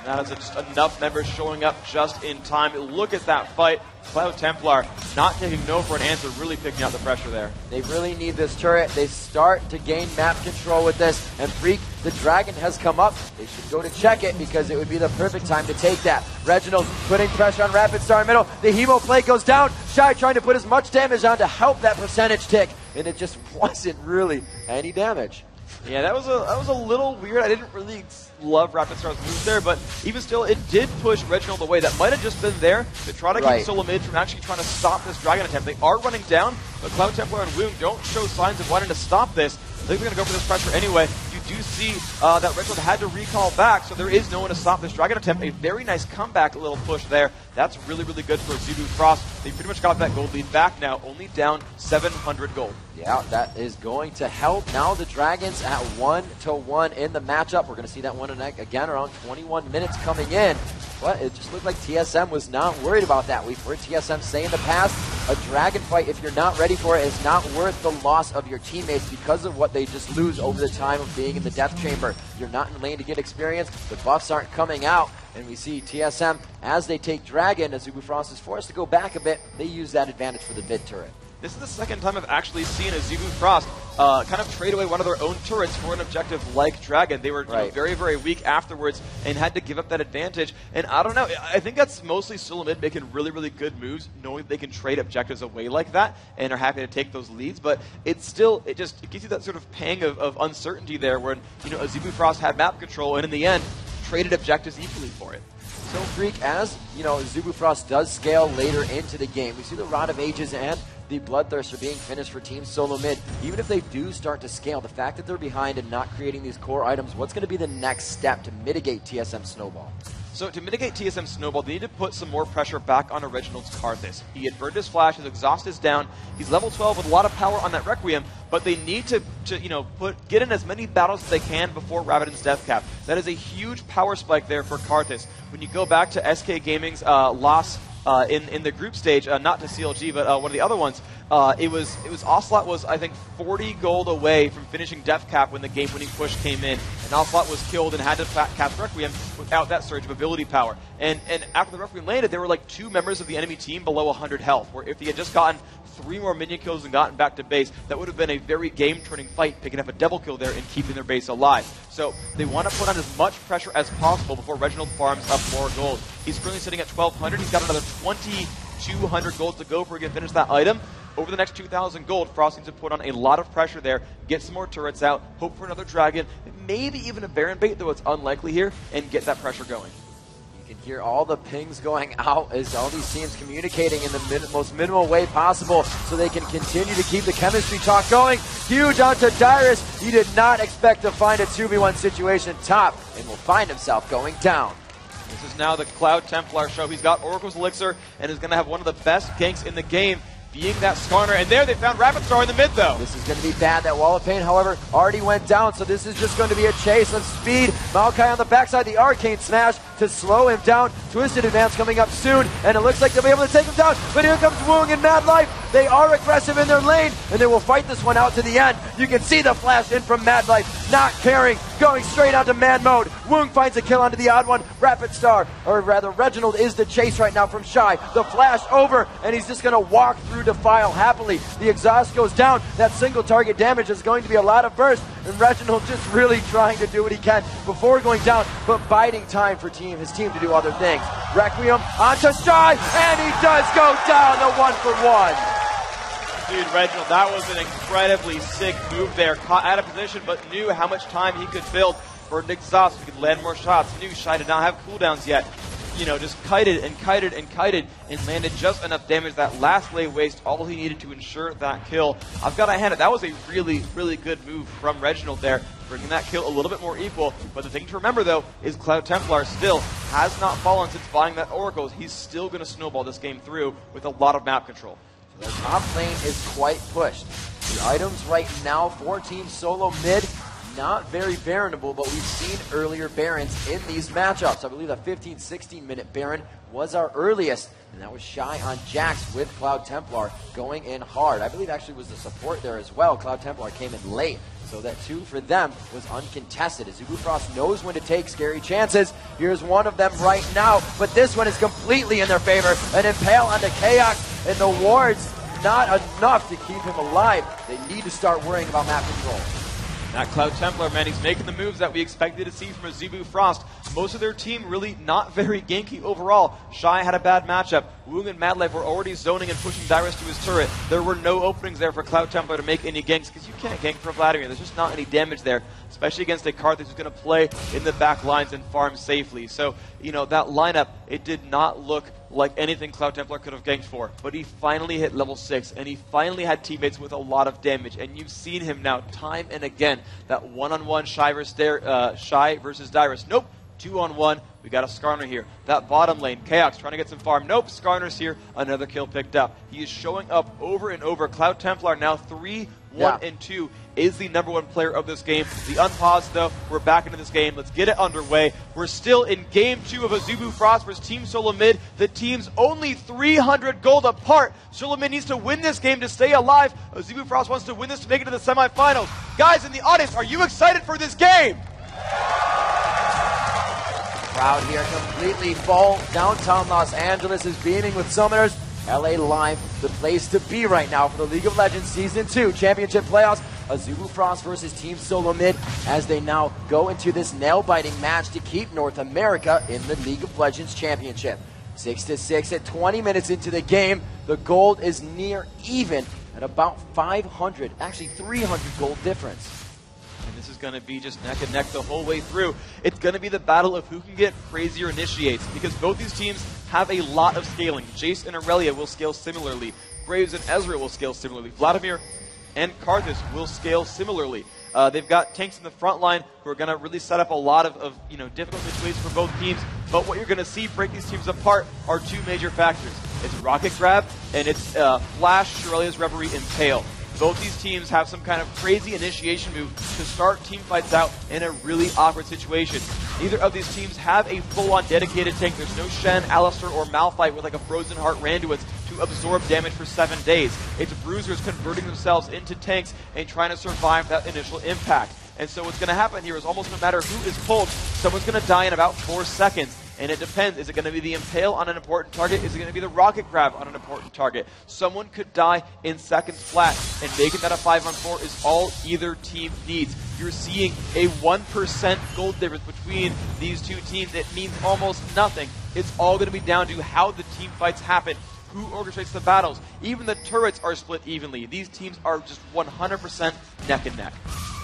That is just enough members showing up just in time. Look at that fight. Cloud Templar not taking no for an answer, really picking out the pressure there. They really need this turret. They start to gain map control with this. And Freak, the Dragon has come up. They should go to check it because it would be the perfect time to take that. Reginald putting pressure on Rapid Star in middle. The Hemo plate goes down. Shy trying to put as much damage on to help that percentage tick. And it just wasn't really any damage. Yeah, that was a little weird. I didn't really love Rapid Star's moves there, but even still, it did push Reginald away. That might have just been there to try to keep Solo Mid from actually trying to stop this Dragon attempt. They are running down, but Cloud Templar and Woong don't show signs of wanting to stop this. I think they're going to go for this pressure anyway. You do see that Reginald had to recall back, so there is no one to stop this Dragon attempt. A very nice comeback little push there. That's really, really good for Zubu Frost. They pretty much got that gold lead back now, only down 700 gold. Yeah, that is going to help. Now the Dragons at 1-1 in the matchup. We're going to see that one again around 21 minutes coming in. But it just looked like TSM was not worried about that. We've heard TSM say in the past, a Dragon fight, if you're not ready for it, is not worth the loss of your teammates because of what they just lose over the time of being in the Death Chamber. You're not in lane to get experience. The buffs aren't coming out. And we see TSM, as they take Dragon, as Zubu Frost is forced to go back a bit, they use that advantage for the mid turret. This is the second time I've actually seen a Zubu Frost kind of trade away one of their own turrets for an objective like Dragon. They were very, very weak afterwards and had to give up that advantage. And I don't know, I think that's mostly Solo Mid making really, really good moves, knowing they can trade objectives away like that and are happy to take those leads. But it's still, it gives you that sort of pang of uncertainty there when, you know, a Zubu Frost had map control and in the end, traded objectives equally for it. So Freak, as you know, Zubu Frost does scale later into the game. We see the Rod of Ages and the Bloodthirster being finished for Team Solo Mid. Even if they do start to scale, the fact that they're behind and not creating these core items, what's going to be the next step to mitigate TSM Snowball? So to mitigate TSM Snowball, they need to put some more pressure back on Reginald's Karthus. He had burned his flash, his exhaust is down, he's level 12 with a lot of power on that Requiem, but they need to you know, get in as many battles as they can before Rabadon's Death Cap. That is a huge power spike there for Karthus. When you go back to SK Gaming's loss in the group stage, not to CLG, but one of the other ones, it was Ocelot was, I think, 40 gold away from finishing Death Cap when the game-winning push came in, and Ocelot was killed and had to cast Requiem without that surge of ability power. And after the Requiem landed, there were like 2 members of the enemy team below 100 health, where if he had just gotten 3 more minion kills and gotten back to base, that would have been a very game-turning fight, picking up a double kill there and keeping their base alive. So they want to put on as much pressure as possible before Reginald farms up more gold. He's currently sitting at 1,200. He's got another 2,200 gold to go before he can finish that item. Over the next 2,000 gold, Frost needs to put on a lot of pressure there, get some more turrets out, hope for another Dragon, maybe even a Baron bait, though it's unlikely here, and get that pressure going. You can hear all the pings going out as all these teams communicating in the most minimal way possible so they can continue to keep the chemistry talk going. Huge onto Dyrus. He did not expect to find a 2v1 situation top and will find himself going down. This is now the Cloud Templar show. He's got Oracle's Elixir and is going to have one of the best ganks in the game, being that Skarner. And there they found Rapid Star in the mid, though. This is going to be bad. That Wall of Pain, however, already went down, so this is just going to be a chase of speed. Maokai on the backside, the Arcane Smash to slow him down. Twisted Advance coming up soon, and it looks like they'll be able to take him down. But here comes Woong and Mad Life. They are aggressive in their lane, and they will fight this one out to the end. You can see the flash in from Mad Life, not caring, going straight onto man mode. Woong finds a kill onto the odd one. Rapid Star, or rather Reginald, is the chase right now from Shy. The flash over, and he's just going to walk through Defile happily. The exhaust goes down. That single target damage is going to be a lot of burst, and Reginald just really trying to do what he can before going down, but biding time for his team to do other things. Requiem onto Shy, and he does go down the 1-for-1. Dude, Reginald, that was an incredibly sick move there. Caught out of position, but knew how much time he could build for an exhaust. He could land more shots. Knew Shy did not have cooldowns yet. You know, just kited and kited and kited and landed just enough damage. That last lay waste, all he needed to ensure that kill. I've got to hand it. That was a really, really good move from Reginald there, bringing that kill a little bit more equal. But the thing to remember, though, is Cloud Templar still has not fallen since buying that Oracle. He's still going to snowball this game through with a lot of map control. The top lane is quite pushed. The items right now for Team Solo Mid, not very Baronable, but we've seen earlier Barons in these matchups. I believe that 15-16 minute Baron was our earliest, and that was Shy on Jax with Cloud Templar going in hard. I believe actually was the support there as well. Cloud Templar came in late So that 2 for them was uncontested. As Frost knows when to take scary chances. Here's one of them right now, but this one is completely in their favor. An impale onto Chaos, and the wards not enough to keep him alive. They need to start worrying about map control. That Cloud Templar, man, he's making the moves that we expected to see from a Zubu Frost. Most of their team really not very ganky overall. Shy had a bad matchup. Woong and Madlife were already zoning and pushing Dyrus to his turret. There were no openings there for Cloud Templar to make any ganks because you can't gank for Vladimir. There's just not any damage there, especially against a Karthus who's going to play in the back lines and farm safely. So, you know, that lineup, it did not look like anything Cloud Templar could have ganked for. But he finally hit level 6, and he finally had teammates with a lot of damage. And you've seen him now time and again. That one-on-one Shy versus Dyrus. Nope. 2-on-1. We got a Skarner here. That bottom lane, Chaos trying to get some farm. Nope, Skarner's here. Another kill picked up. He is showing up over and over. Cloud Templar now 3, 1, and 2 is the #1 player of this game. The unpaused, though, we're back into this game. Let's get it underway. We're still in Game 2 of Azubu Frost versus Team Solo Mid. The team's only 300 gold apart. Solo Mid needs to win this game to stay alive. Azubu Frost wants to win this to make it to the semifinals. Guys in the audience, are you excited for this game? Crowd here completely full. Downtown Los Angeles is beaming with summoners. LA Live, the place to be right now for the League of Legends Season 2 Championship Playoffs. Azubu Frost versus Team Solo Mid as they now go into this nail-biting match to keep North America in the League of Legends Championship. 6-6 at 20 minutes into the game. The gold is near even at about 500, actually 300 gold difference. And this is going to be just neck and neck the whole way through. It's going to be the battle of who can get crazier initiates, because both these teams have a lot of scaling. Jace and Aurelia will scale similarly. Graves and Ezreal will scale similarly. Vladimir and Karthus will scale similarly. They've got tanks in the front line who are going to really set up a lot of difficult situations for both teams. But what you're going to see break these teams apart are 2 major factors. It's Rocket Grab and it's Flash, Aurelia's Reverie, Impale. Both these teams have some kind of crazy initiation move to start team fights out in a really awkward situation. Neither of these teams have a full-on dedicated tank. There's no Shen, Alistar, or Malphite with like a Frozen Heart Randuin's to absorb damage for 7 days. It's bruisers converting themselves into tanks and trying to survive that initial impact. And so what's going to happen here is almost no matter who is pulled, someone's going to die in about 4 seconds. And it depends. Is it going to be the Impale on an important target? Is it going to be the Rocket Grab on an important target? Someone could die in seconds flat, and making that a 5-on-4 is all either team needs. You're seeing a 1% gold difference between these 2 teams. It means almost nothing. It's all going to be down to how the team fights happen, who orchestrates the battles. Even the turrets are split evenly. These teams are just 100% neck and neck.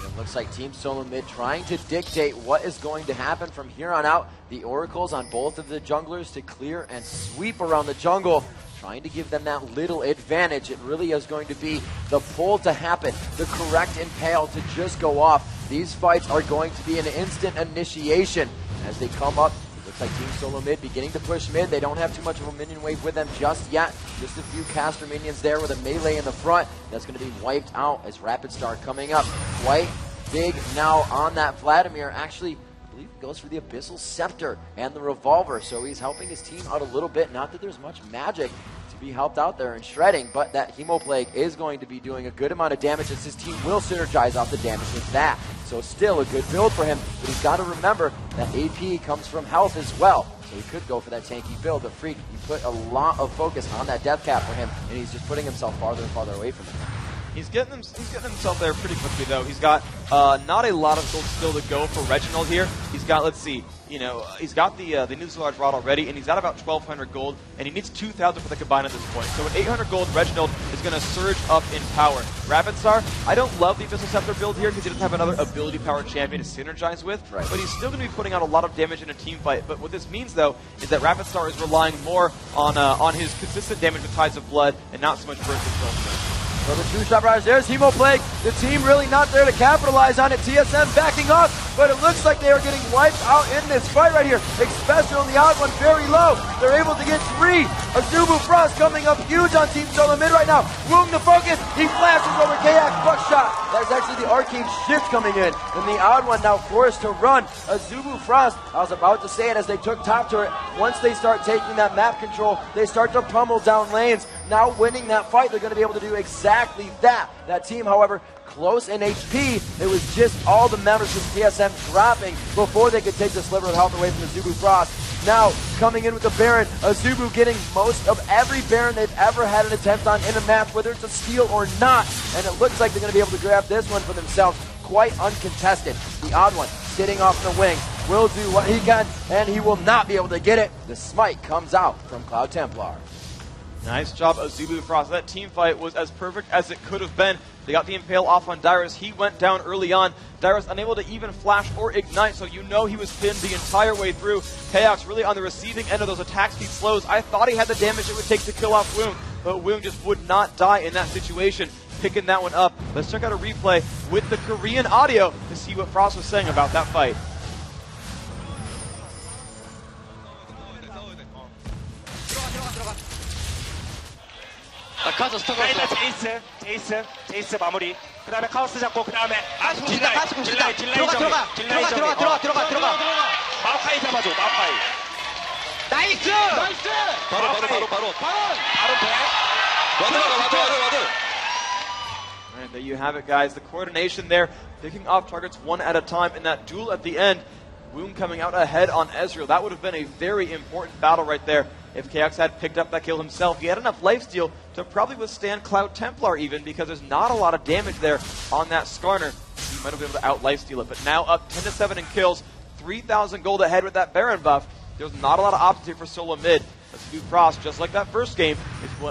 It looks like Team Solo Mid trying to dictate what is going to happen from here on out. The oracles on both of the junglers to clear and sweep around the jungle, trying to give them that little advantage. It really is going to be the pull to happen, the correct impale to just go off. These fights are going to be an instant initiation as they come up. Looks like Team Solo Mid beginning to push mid. They don't have too much of a minion wave with them just yet. Just a few caster minions there with a melee in the front. That's going to be wiped out as Rapid Star coming up. Quite big now on that Vladimir. Actually, I believe he goes for the Abyssal Scepter and the Revolver. So he's helping his team out a little bit. Not that there's much magic to be helped out there in shredding, but that Hemoplague is going to be doing a good amount of damage as his team will synergize off the damage with that. So still a good build for him, but he's got to remember that AP comes from health as well. So he could go for that tanky build, but Freak, he put a lot of focus on that death cap for him, and he's just putting himself farther and farther away from it. He's getting himself there pretty quickly, though. He's got not a lot of gold still to go for Reginald here. He's got, let's see, he's got the new large rod already, and he's got about 1,200 gold, and he needs 2,000 for the combine at this point. So at 800 gold, Reginald is going to surge up in power. Rapid Star, I don't love the Abyssal Scepter build here because he doesn't have another ability power champion to synergize with, right, but he's still going to be putting out a lot of damage in a team fight. But what this means, though, is that Rapid Star is relying more on his consistent damage with Tides of Blood and not so much burst control. So the 2-shot barrage, there's Hemoplague. The team really not there to capitalize on it. TSM backing off, but it looks like they are getting wiped out in this fight right here. Especially on the out one, very low. They're able to get 3. Azubu Frost coming up huge on Team Solo Mid right now. Woong the focus, he flashes over Kayak, buckshot. That's actually the arcane shift coming in. And the odd one now forced to run. Azubu Frost, I was about to say it as they took top turret. Once they start taking that map control, they start to pummel down lanes. Now winning that fight, they're going to be able to do exactly that. That team, however, close in HP. It was just all the members from TSM dropping before they could take the sliver of health away from the Azubu Frost. Now, coming in with the Baron, Azubu getting most of every Baron they've ever had an attempt on in a match, whether it's a steal or not. And it looks like they're going to be able to grab this one for themselves, quite uncontested. The odd one, sitting off in the wing, will do what he can, and he will not be able to get it. The smite comes out from Cloud Templar. Nice job, Azubu Frost. That team fight was as perfect as it could have been. They got the Impale off on Dyrus. He went down early on. Dyrus unable to even flash or ignite, so you know he was pinned the entire way through. Chaos really on the receiving end of those attack speed slows. I thought he had the damage it would take to kill off Woong, but Woong just would not die in that situation. Picking that one up. Let's check out a replay with the Korean audio to see what Frost was saying about that fight. 제이스 마무리. 그다음에 카오스 잡고 그다음에 들어가. 마오카이 잡아줘. 마오카이. 나이스. 바로 돼. 와드. And there you have it, guys. The coordination there, picking off targets one at a time in that duel at the end. Woong coming out ahead on Ezreal. That would have been a very important battle right there. If KX had picked up that kill himself, he had enough lifesteal to probably withstand Cloud Templar even, because there's not a lot of damage there on that Skarner. He might have been able to out lifesteal it, but now up 10-7 in kills, 3,000 gold ahead with that Baron buff. There's not a lot of options here for solo mid. Azubu Frost, just like that first game,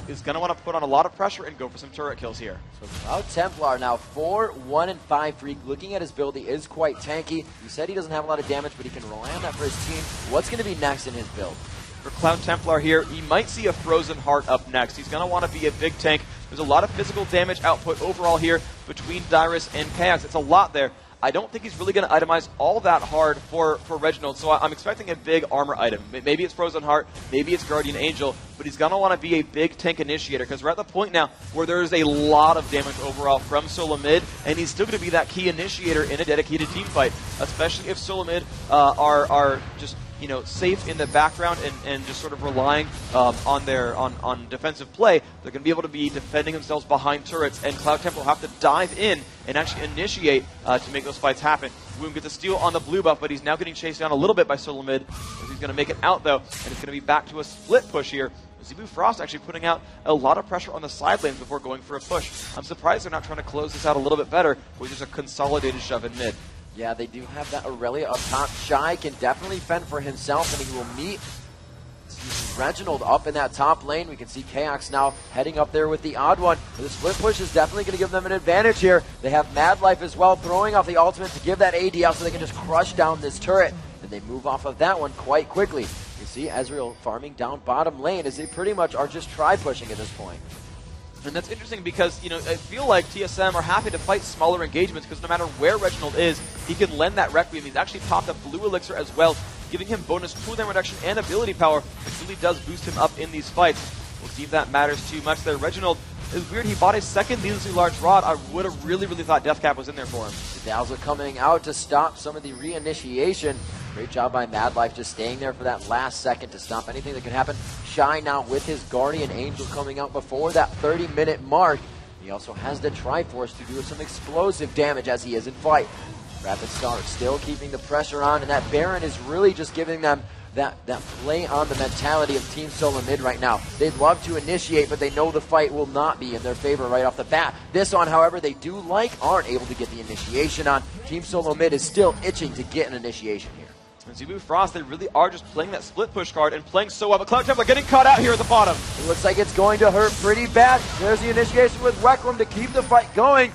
is going to want to put on a lot of pressure and go for some turret kills here. So Cloud Templar now 4-1-5 Freak. Looking at his build, he is quite tanky. You said he doesn't have a lot of damage, but he can rely on that for his team. What's going to be next in his build? For Cloud Templar here, he might see a Frozen Heart up next. He's going to want to be a big tank. There's a lot of physical damage output overall here between Dyrus and Chaos. It's a lot there. I don't think he's really going to itemize all that hard for Reginald, so I'm expecting a big armor item. Maybe it's Frozen Heart, maybe it's Guardian Angel, but he's going to want to be a big tank initiator, because we're at the point now where there's a lot of damage overall from solo mid, and he's still going to be that key initiator in a dedicated team fight, especially if solo mid are just safe in the background and just sort of relying on defensive play. They're going to be able to be defending themselves behind turrets, and Cloud Templar will have to dive in and actually initiate to make those fights happen. Woong gets a steal on the blue buff, but he's now getting chased down a little bit by solo mid. He's going to make it out, though, and it's going to be back to a split push here. Azubu Frost actually putting out a lot of pressure on the side lanes before going for a push. I'm surprised they're not trying to close this out a little bit better with just a consolidated shove in mid. Yeah, they do have that Aurelia up top. Shy can definitely fend for himself, and he will meet Reginald up in that top lane. We can see Chaos now heading up there with the odd one. The split push is definitely going to give them an advantage here. They have Mad Life as well, throwing off the ultimate to give that AD out so they can just crush down this turret. And they move off of that one quite quickly. You see Ezreal farming down bottom lane as they pretty much are just try-pushing at this point. And that's interesting because, I feel like TSM are happy to fight smaller engagements because no matter where Reginald is, he can lend that Requiem. He's actually popped a blue elixir as well, giving him bonus cooldown reduction and ability power, which really does boost him up in these fights. We'll see if that matters too much there. Reginald, it's weird, he bought his second needlessly large rod. I would have really thought Death Cap was in there for him. The Dazzle coming out to stop some of the reinitiation. Great job by Mad Life just staying there for that last second to stop anything that could happen. Shy now with his Guardian Angel coming out before that 30-minute mark. He also has the Triforce to do some explosive damage as he is in fight. Rapid Start still keeping the pressure on, and that Baron is really just giving them that play on the mentality of Team Solo Mid right now. They'd love to initiate, but they know the fight will not be in their favor right off the bat. This one, however, they aren't able to get the initiation on. Team Solo Mid is still itching to get an initiation here. And Azubu Frost, they really are just playing that split push card and playing so well. But Cloud Templar getting caught out here at the bottom. It looks like it's going to hurt pretty bad. There's the initiation with Requiem to keep the fight going.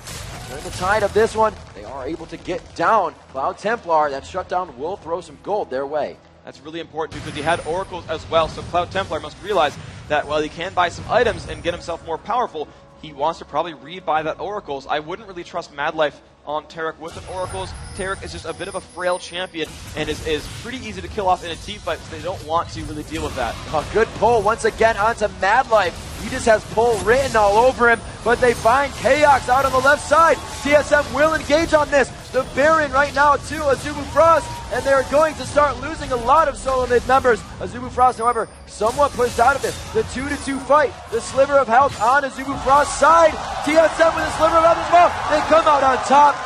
During the tide of this one, they are able to get down. Cloud Templar, that shutdown will throw some gold their way. That's really important because he had oracles as well. So Cloud Templar must realize that while he can buy some items and get himself more powerful, he wants to probably rebuy that oracles. I wouldn't really trust Mad Life on Taric with an oracles. Taric is just a bit of a frail champion and is pretty easy to kill off in a team fight, so they don't want to really deal with that. Good pull once again onto Mad Life. He just has pull written all over him, but they find Chaos out on the left side. TSM will engage on this. The Baron right now to Azubu Frost, and they're going to start losing a lot of solo mid members. Azubu Frost, however, somewhat pushed out of it. The 2-2 fight, the sliver of health on Azubu Frost's side. TSM with a sliver of health as well. They come out on top.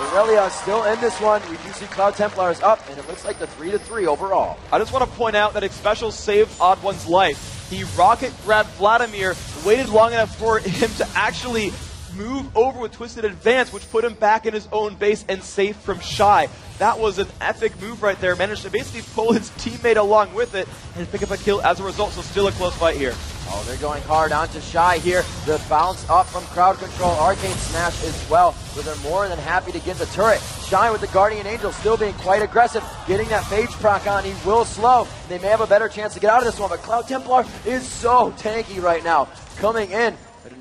Aurelia still in this one. We do see Cloud Templars up, and it looks like the 3-3 overall. I just want to point out that Xpecial saved Odd One's life. He rocket grabbed Vladimir, waited long enough for him to actually move over with Twisted Advance, which put him back in his own base and safe from Shy. That was an epic move right there. Managed to basically pull his teammate along with it and pick up a kill as a result, so still a close fight here. Oh, they're going hard onto Shy here. The bounce up from crowd control. Arcane Smash as well. So they're more than happy to get the turret. Shy with the Guardian Angel still being quite aggressive. Getting that phage proc on. He will slow. They may have a better chance to get out of this one, but Cloud Templar is so tanky right now. Coming in.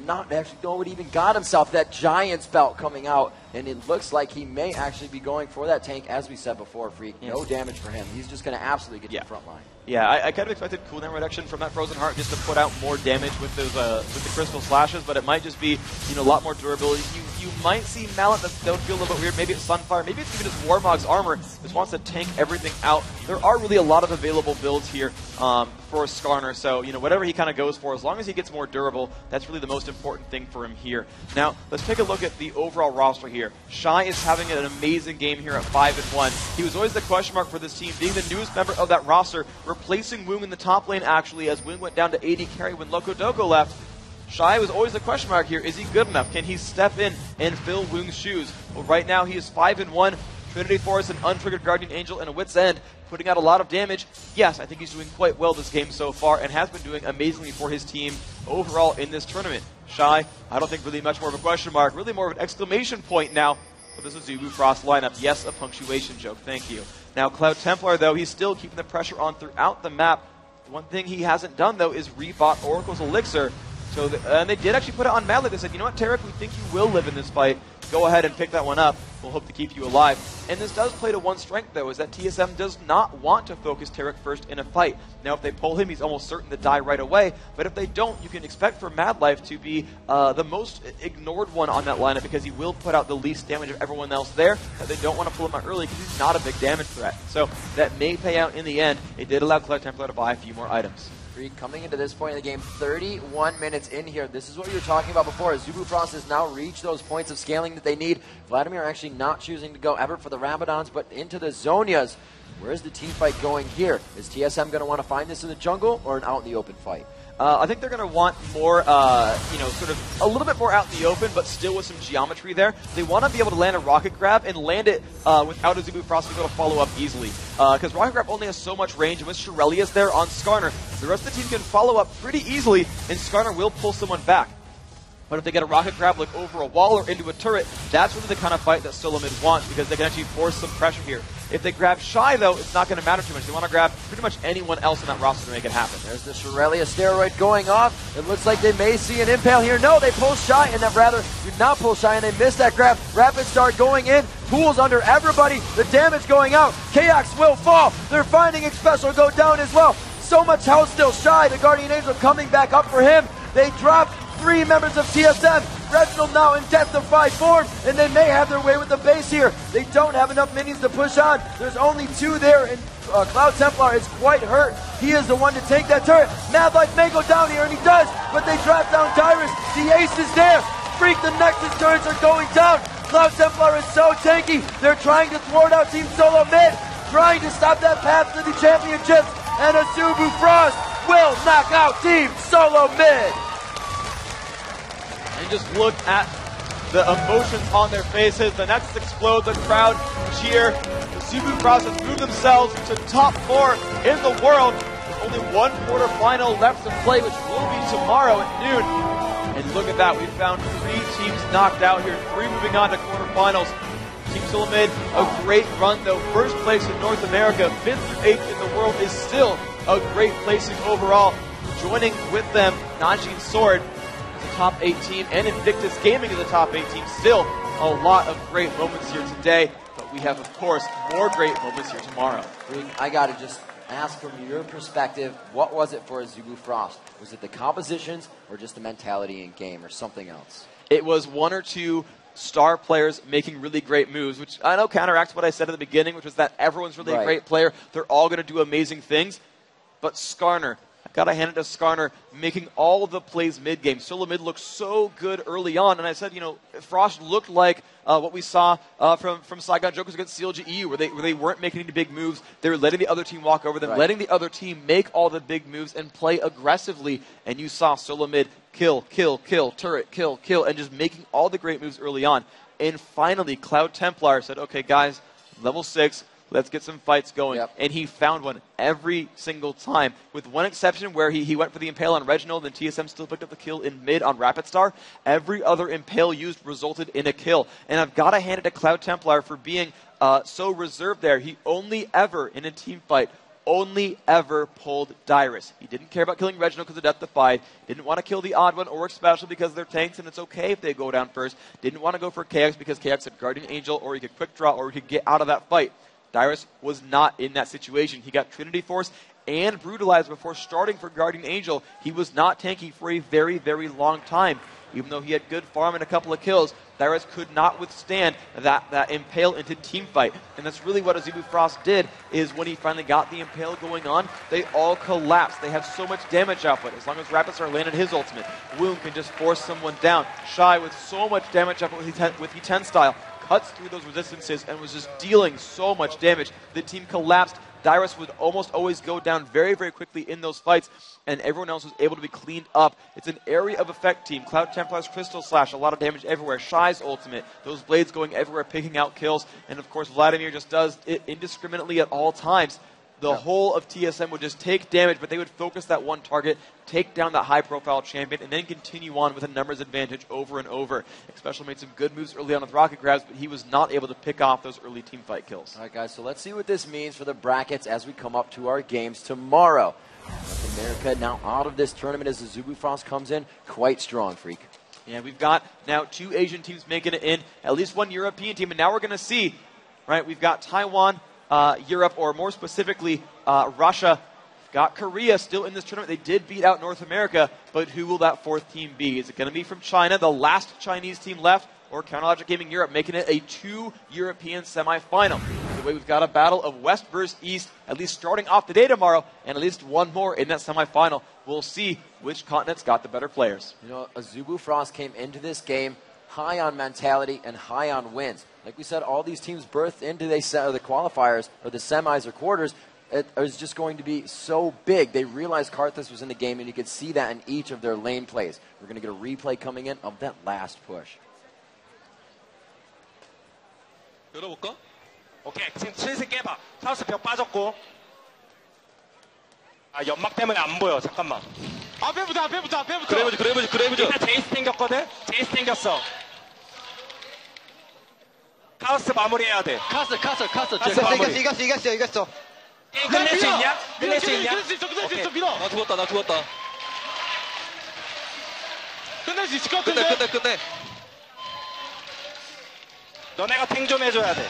Not actually know what even got himself. That Giant's belt coming out, and it looks like he may actually be going for that tank, as we said before, Freak. Yes. No damage for him. He's just going to absolutely get to the front line. Yeah, I kind of expected cooldown reduction from that Frozen Heart just to put out more damage with those with the crystal slashes, but it might just be a lot more durability. You might see Mallet that would feel a little bit weird. Maybe it's Sunfire, maybe it's even just Warmog's armor. Just wants to tank everything out. There are really a lot of available builds here for Skarner, so whatever he kind of goes for, as long as he gets more durable, that's really the most important thing for him here. Now let's take a look at the overall roster here. Shy is having an amazing game here at 5-1. He was always the question mark for this team, being the newest member of that roster, replacing Woong in the top lane actually, as Woong went down to 80 carry when Loco Doco left. Shy was always a question mark here. Is he good enough? Can he step in and fill Woong's shoes? Well, right now he is 5-1. Trinity Force, an untriggered Guardian Angel, and a Wit's End, putting out a lot of damage. Yes, I think he's doing quite well this game so far, and has been doing amazingly for his team overall in this tournament. Shy, I don't think really much more of a question mark, really more of an exclamation point now for this Azubu Frost lineup. Yes, a punctuation joke, thank you. Now, Cloud Templar, though, he's still keeping the pressure on throughout the map. One thing he hasn't done, though, is rebought Oracle's Elixir. So and they did actually put it on Madly. They said, you know what, Tarek, we think you will live in this fight. Go ahead and pick that one up. We'll hope to keep you alive. And this does play to one strength, though, is that TSM does not want to focus Tarek first in a fight. Now, if they pull him, he's almost certain to die right away. But if they don't, you can expect for Mad Life to be the most ignored one on that lineup, because he will put out the least damage of everyone else there. They don't want to pull him out early because he's not a big damage threat. So that may pay out in the end. It did allow Cloud Templar to buy a few more items. Coming into this point in the game, 31 minutes in here. This is what you were talking about before. Azubu Frost has now reached those points of scaling that they need. Vladimir actually not choosing to go ever for the Rabadons, but into the Zonias. Where's the team fight going here? Is TSM going to want to find this in the jungle or an out in the open fight? I think they're going to want more, sort of a little bit more out in the open, but still with some geometry there. They want to be able to land a rocket grab and land it without Azubu Frost being able to follow up easily. Because rocket grab only has so much range, and with Shirelius there on Skarner, the rest of the team can follow up pretty easily, and Skarner will pull someone back. But if they get a rocket grab like over a wall or into a turret, that's really the kind of fight that Solo Mid wants, because they can actually force some pressure here. If they grab Shy, though, it's not going to matter too much. They want to grab pretty much anyone else in that roster to make it happen. There's the Shirelia steroid going off. It looks like they may see an impale here. No, they pull Shy, and rather do not pull Shy, and they miss that grab. Rapid start going in. Pools under everybody. The damage going out. Chaos will fall. They're finding Xpecial go down as well. So much health still. Shy, the Guardian Angel coming back up for him. They drop 3 members of TSM. Reginald now in death-defy form, and they may have their way with the base here. They don't have enough minions to push on. There's only 2 there, and Cloud Templar is quite hurt. He is the one to take that turret. Mad Life may go down here, and he does, but they drop down Tyrus. The ace is there. Freak, the Nexus turrets are going down. Cloud Templar is so tanky. They're trying to thwart out Team Solo Mid, trying to stop that path to the championships, and Azubu Frost will knock out Team Solo Mid. And just look at the emotions on their faces. The Nexus explode, the crowd cheer. The Azubu Frost has moved themselves to top 4 in the world. There's only one quarterfinal left to play, which will be tomorrow at noon. And look at that, we found 3 teams knocked out here, 3 moving on to quarterfinals. Team Sulamid, a great run though. First place in North America, 5th through 8th in the world is still a great placing overall. Joining with them, Najee and Sword, top 8 team, and Invictus Gaming is the top 8 team. Still a lot of great moments here today, but we have, of course, more great moments here tomorrow. I got to just ask from your perspective, what was it for Azubu Frost? Was it the compositions or just the mentality in game or something else? It was 1 or 2 star players making really great moves, which I know counteracts what I said at the beginning, which was that everyone's really a great player. They're all going to do amazing things. But Skarner, I got to hand it to Skarner, making all the plays mid-game. Solo mid looked so good early on, and I said, Frost looked like what we saw from Saigon Jokers against CLG EU, where they weren't making any big moves. They were letting the other team walk over them, letting the other team make all the big moves and play aggressively, and you saw Solo mid kill, turret, kill, and just making all the great moves early on. And finally, Cloud Templar said, okay, guys, level 6, let's get some fights going. And he found one every single time, with one exception where he went for the Impale on Reginald, and TSM still picked up the kill in mid on Rapid Star. Every other Impale used resulted in a kill. And I've got to hand it to Cloud Templar for being so reserved there. He only ever, in a team fight, pulled Dyrus. He didn't care about killing Reginald because of Death Defied. Didn't want to kill the Odd One or Special because they're tanks and it's okay if they go down first. Didn't want to go for KX because KX had Guardian Angel, or he could quick draw, or he could get out of that fight. Dyrus was not in that situation. He got Trinity Force and Brutalized before starting for Guardian Angel. He was not tanking for a very, very long time. Even though he had good farm and a couple of kills, Dyrus could not withstand that Impale into team fight. And that's really what Azubu Frost did, is when he finally got the Impale going on, they all collapsed. They have so much damage output. As long as Rapid Star landed his ultimate, Wound can just force someone down. Shy with so much damage output with E10 style, cuts through those resistances and was just dealing so much damage. The team collapsed. Dyrus would almost always go down very, very quickly in those fights, and everyone else was able to be cleaned up. It's an area of effect team. Cloud Templar's Crystal Slash, a lot of damage everywhere. Shy's ultimate, those blades going everywhere, picking out kills. And of course, Vladimir just does it indiscriminately at all times. The whole of TSM would just take damage, but they would focus that one target, take down that high-profile champion, and then continue on with a numbers advantage over and over. Especially made some good moves early on with rocket grabs, but he was not able to pick off those early team fight kills. All right, guys, so let's see what this means for the brackets as we come up to our games tomorrow. North America now out of this tournament as the Azubu Frost comes in quite strong, Freak. Yeah, we've got now 2 Asian teams making it in, at least 1 European team, and now we're going to see, right, we've got Taiwan, Europe, or more specifically, Russia. Got Korea still in this tournament. They did beat out North America, but who will that 4th team be? Is it going to be from China, the last Chinese team left, or Counterlogic Gaming Europe, making it a 2 European semifinal? The way we've got a battle of West versus East, at least starting off the day tomorrow, and at least one more in that semifinal. We'll see which continent's got the better players. Azubu Frost came into this game high on mentality and high on wins. Like we said, all these teams birthed into the qualifiers or the semis or quarters. It was just going to be so big. They realized Karthus was in the game, and you could see that in each of their lane plays. We're going to get a replay coming in of that last push. 열어볼까? 오케이, 지금 슬슬 깨봐. 사우스 벽 빠졌고. 아, 연막 때문에 안 보여. 잠깐만. 앞에부터. 그래브즈. 일단 제이스 땡겼거든? 제이스 땡겼어. 카오스 마무리해야 돼. 카스. 이겼어. 게임 끝낼 수 있냐? 끝낼 수 있어. 밀어. 나 죽었다. 끝낼 수 있을 것 같은데? 끝내. 너네가 탱 좀 해줘야 돼.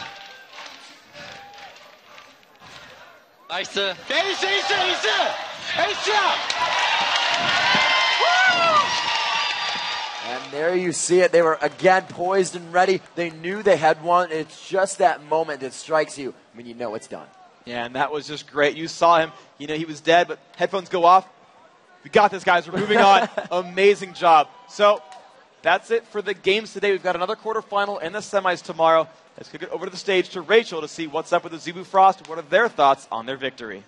나이스. 에이스야! And there you see it. They were again poised and ready. They knew they had won. It's just that moment that strikes you when you know it's done. Yeah, and that was just great. You saw him. He was dead, but headphones go off. We got this, guys. We're moving on. Amazing job. So that's it for the games today. We've got another quarterfinal and the semis tomorrow. Let's kick it over to the stage to Rachel to see what's up with the Azubu Frost. What are their thoughts on their victory?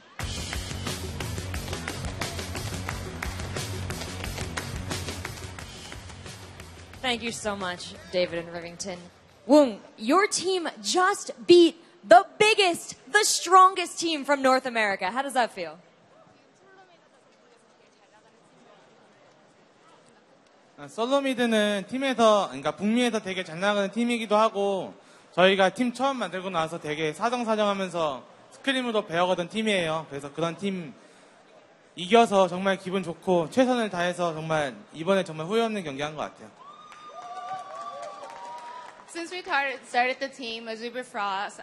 Thank you so much, David and Rivington. Woong, your team just beat the biggest, the strongest team from North America. How does that feel? 솔로미드는 그러니까 북미에서 되게 잘 나가는 팀이기도 하고, 저희가 팀 처음 만들고 나서 되게 사정사정하면서 스크림으로 배워가던 팀이에요. 그래서 그런 팀 이겨서 정말 기분 좋고 최선을 다해서 정말 이번에 정말 후회 없는 경기한 것 같아요. Since we started the team, Azubu Frost,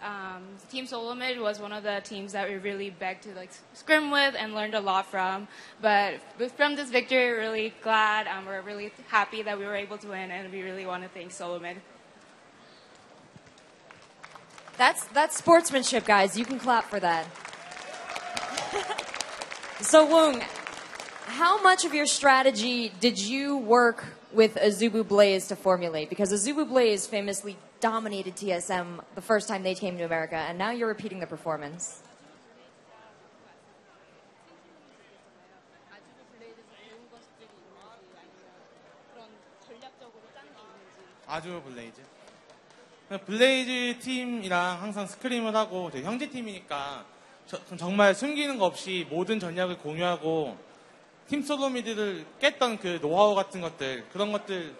Team Solo Mid was one of the teams that we really begged to scrim with and learned a lot from. But from this victory, we're really glad. We're really happy that we were able to win, and we really want to thank Solo Mid. That's sportsmanship, guys. You can clap for that. So, Woong, how much of your strategy did you work with Azubu Blaze to formulate? Because Azubu Blaze famously dominated TSM the first time they came to America, and now you're repeating the performance. 아주 블레이즈. 블레이즈 팀이랑 항상 스크림을 하고 저희 형제 팀이니까 정말 숨기는 거 없이 모든 전략을 공유하고 팀 솔로미드를 깼던 그 노하우 같은 것들 그런 것들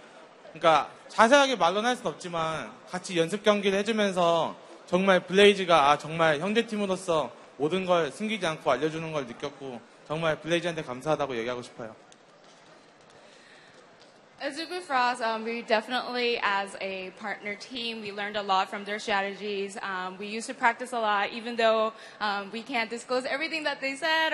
그러니까 자세하게 말로는 할 수는 없지만 같이 연습 경기를 해주면서 정말 블레이즈가 정말 형제 팀으로서 모든 걸 숨기지 않고 알려주는 걸 느꼈고 정말 블레이즈한테 감사하다고 얘기하고 싶어요. Azubu Frost, we definitely, as a partner team, we learned a lot from their strategies. We used to practice a lot, even though we can't disclose everything that they said,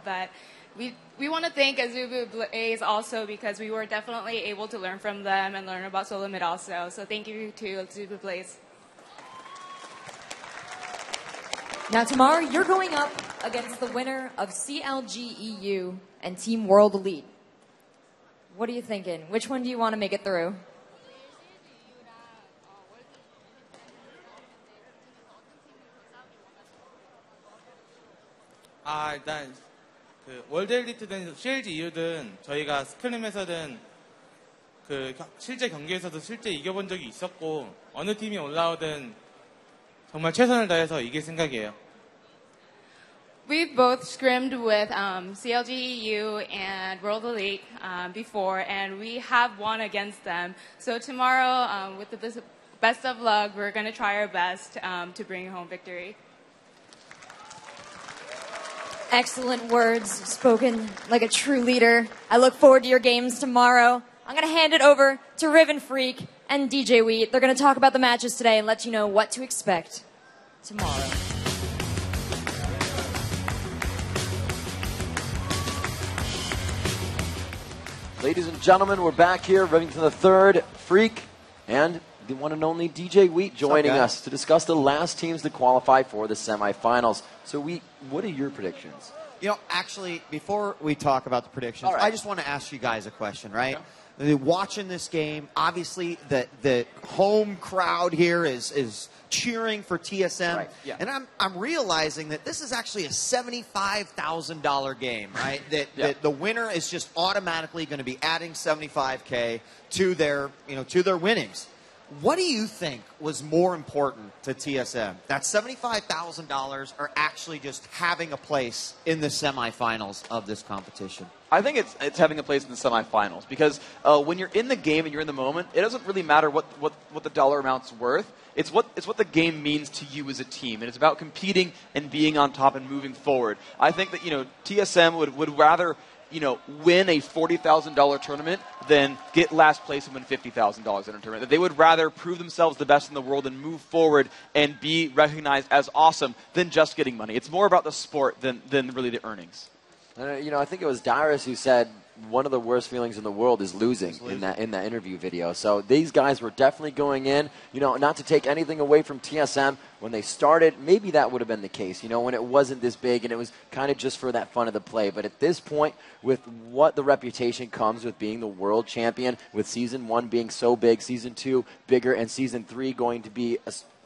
but we want to thank Azubu Blaze also because we were definitely able to learn from them and learn about solo mid also. So thank you to Azubu Blaze. Now, tomorrow, you're going up against the winner of CLG EU and Team World Elite. What are you thinking? Which one do you want to make it through? 일단 그 월드 엘리트든 CLG 이유든 저희가 스크림에서든 그 실제 경기에서도 실제 이겨본 적이 있었고 어느 팀이 올라오든 정말 최선을 다해서 이길 생각이에요. We've both scrimmed with CLG EU and World Elite before, and we have won against them. So tomorrow, with the best of luck, we're going to try our best to bring home victory. Excellent words spoken like a true leader. I look forward to your games tomorrow. I'm going to hand it over to Riven Freak and DJ Wheat. They're going to talk about the matches today and let you know what to expect tomorrow. Ladies and gentlemen, we're back here, Rivington the Third, Freak, and the one and only DJ Wheat joining us to discuss the last teams to qualify for the semifinals. So, Wheat, what are your predictions? You know, actually, before we talk about the predictions, I just want to ask you guys a question, right? Yeah. Watching this game, obviously the home crowd here is cheering for TSM, right. Yeah. And I'm realizing that this is actually a $75,000 game, right? That the winner is just automatically going to be adding $75K to their winnings. What do you think was more important to TSM? That $75,000 or actually just having a place in the semifinals of this competition? I think it's having a place in the semifinals because when you're in the game and you're in the moment, it doesn't really matter what the dollar amount's worth. It's what the game means to you as a team, and it's about competing and being on top and moving forward. I think that TSM would rather win a $40,000 tournament than get last place and win $50,000 in a tournament. That they would rather prove themselves the best in the world and move forward and be recognized as awesome than just getting money. It's more about the sport than really the earnings. I think it was Darius who said one of the worst feelings in the world is losing. In that interview video. So these guys were definitely going in, not to take anything away from TSM. When they started, maybe that would have been the case, when it wasn't this big and it was kind of just for that fun of the play. But at this point, with what the reputation comes with being the world champion, with Season 1 being so big, Season 2 bigger, and Season 3 going to be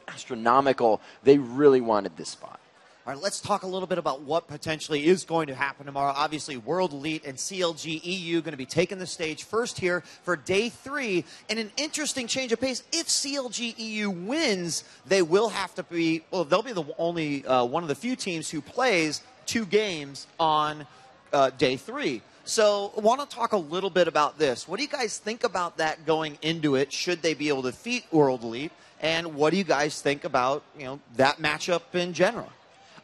astronomical, they really wanted this spot. All right, let's talk a little bit about what potentially is going to happen tomorrow. Obviously, World Elite and CLG EU going to be taking the stage first here for Day 3. And an interesting change of pace. If CLG EU wins, they will have to be, they'll be the only one of the few teams who plays 2 games on Day 3. So I want to talk a little bit about this. What do you guys think about that going into it? Should they be able to defeat World Elite? And what do you guys think about, that matchup in general?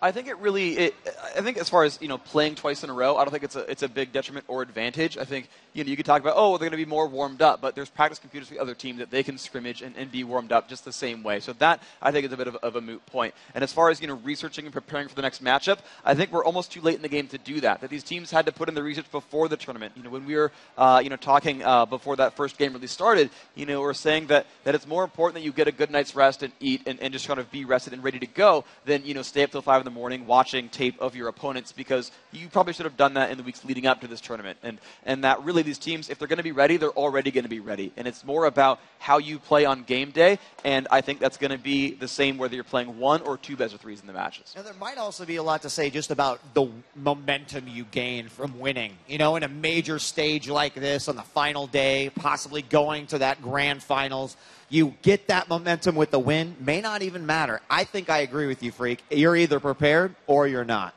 I think I think as far as playing twice in a row, I don't think it's a big detriment or advantage. I think you could talk about they're going to be more warmed up, but there's practice computers for the other team that they can scrimmage and be warmed up just the same way. So that I think is a bit of a moot point. And as far as researching and preparing for the next matchup, I think we're almost too late in the game to do that. That these teams had to put in the research before the tournament. When we were talking before that first game really started, we're saying that it's more important that you get a good night's rest and eat and just kind of be rested and ready to go than stay up till 5 in the morning watching tape of your opponents, because you probably should have done that in the weeks leading up to this tournament. And that really these teams, if they're going to be ready, they're already going to be ready. And it's more about how you play on game day, and I think that's going to be the same whether you're playing 1 or 2 best of 3s in the matches. And there might also be a lot to say just about the momentum you gain from winning. In a major stage like this on the final day, possibly going to that grand finals, you get that momentum with the win, may not even matter. I think I agree with you, Freak. You're either prepared or you're not.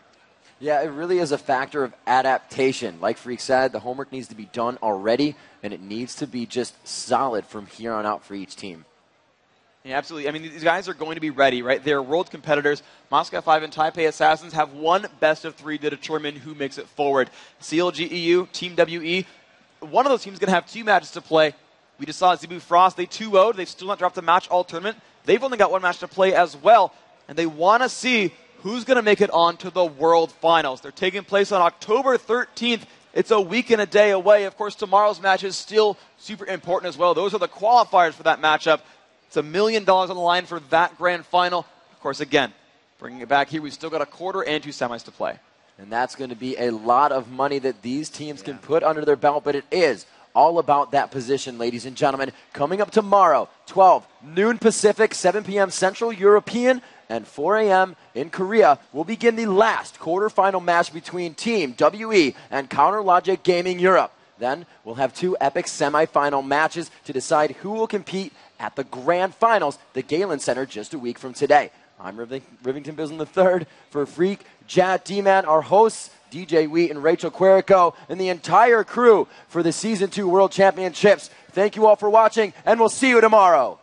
Yeah, it really is a factor of adaptation. Like Freak said, the homework needs to be done already, and it needs to be just solid from here on out for each team. Yeah, absolutely. I mean, these guys are going to be ready, right? They're world competitors. Moscow 5 and Taipei Assassins have one best of 3 to determine who makes it forward. CLG EU, Team WE, one of those teams is going to have 2 matches to play. We just saw Zebu Frost. They 2-0'd. They've still not dropped a match all tournament. They've only got 1 match to play as well, and they want to see who's going to make it on to the World Finals. They're taking place on October 13th. It's a week and a day away. Of course, tomorrow's match is still super important as well. Those are the qualifiers for that matchup. It's $1 million on the line for that grand final. Of course, again, bringing it back here, we've still got a quarter and 2 semis to play. And that's going to be a lot of money that these teams can put under their belt, but it is all about that position, ladies and gentlemen. Coming up tomorrow, 12 noon Pacific, 7 p.m. Central European, and 4 a.m. in Korea, will begin the last quarterfinal match between Team WE and Counter Logic Gaming Europe. Then we'll have 2 epic semifinal matches to decide who will compete at the grand finals, the Galen Center, just a week from today. I'm Rivington Bizzle III for Freak, Jat, D-Man, our hosts, DJ Wheat and Rachel Querico, and the entire crew for the Season 2 World Championships. Thank you all for watching, and we'll see you tomorrow.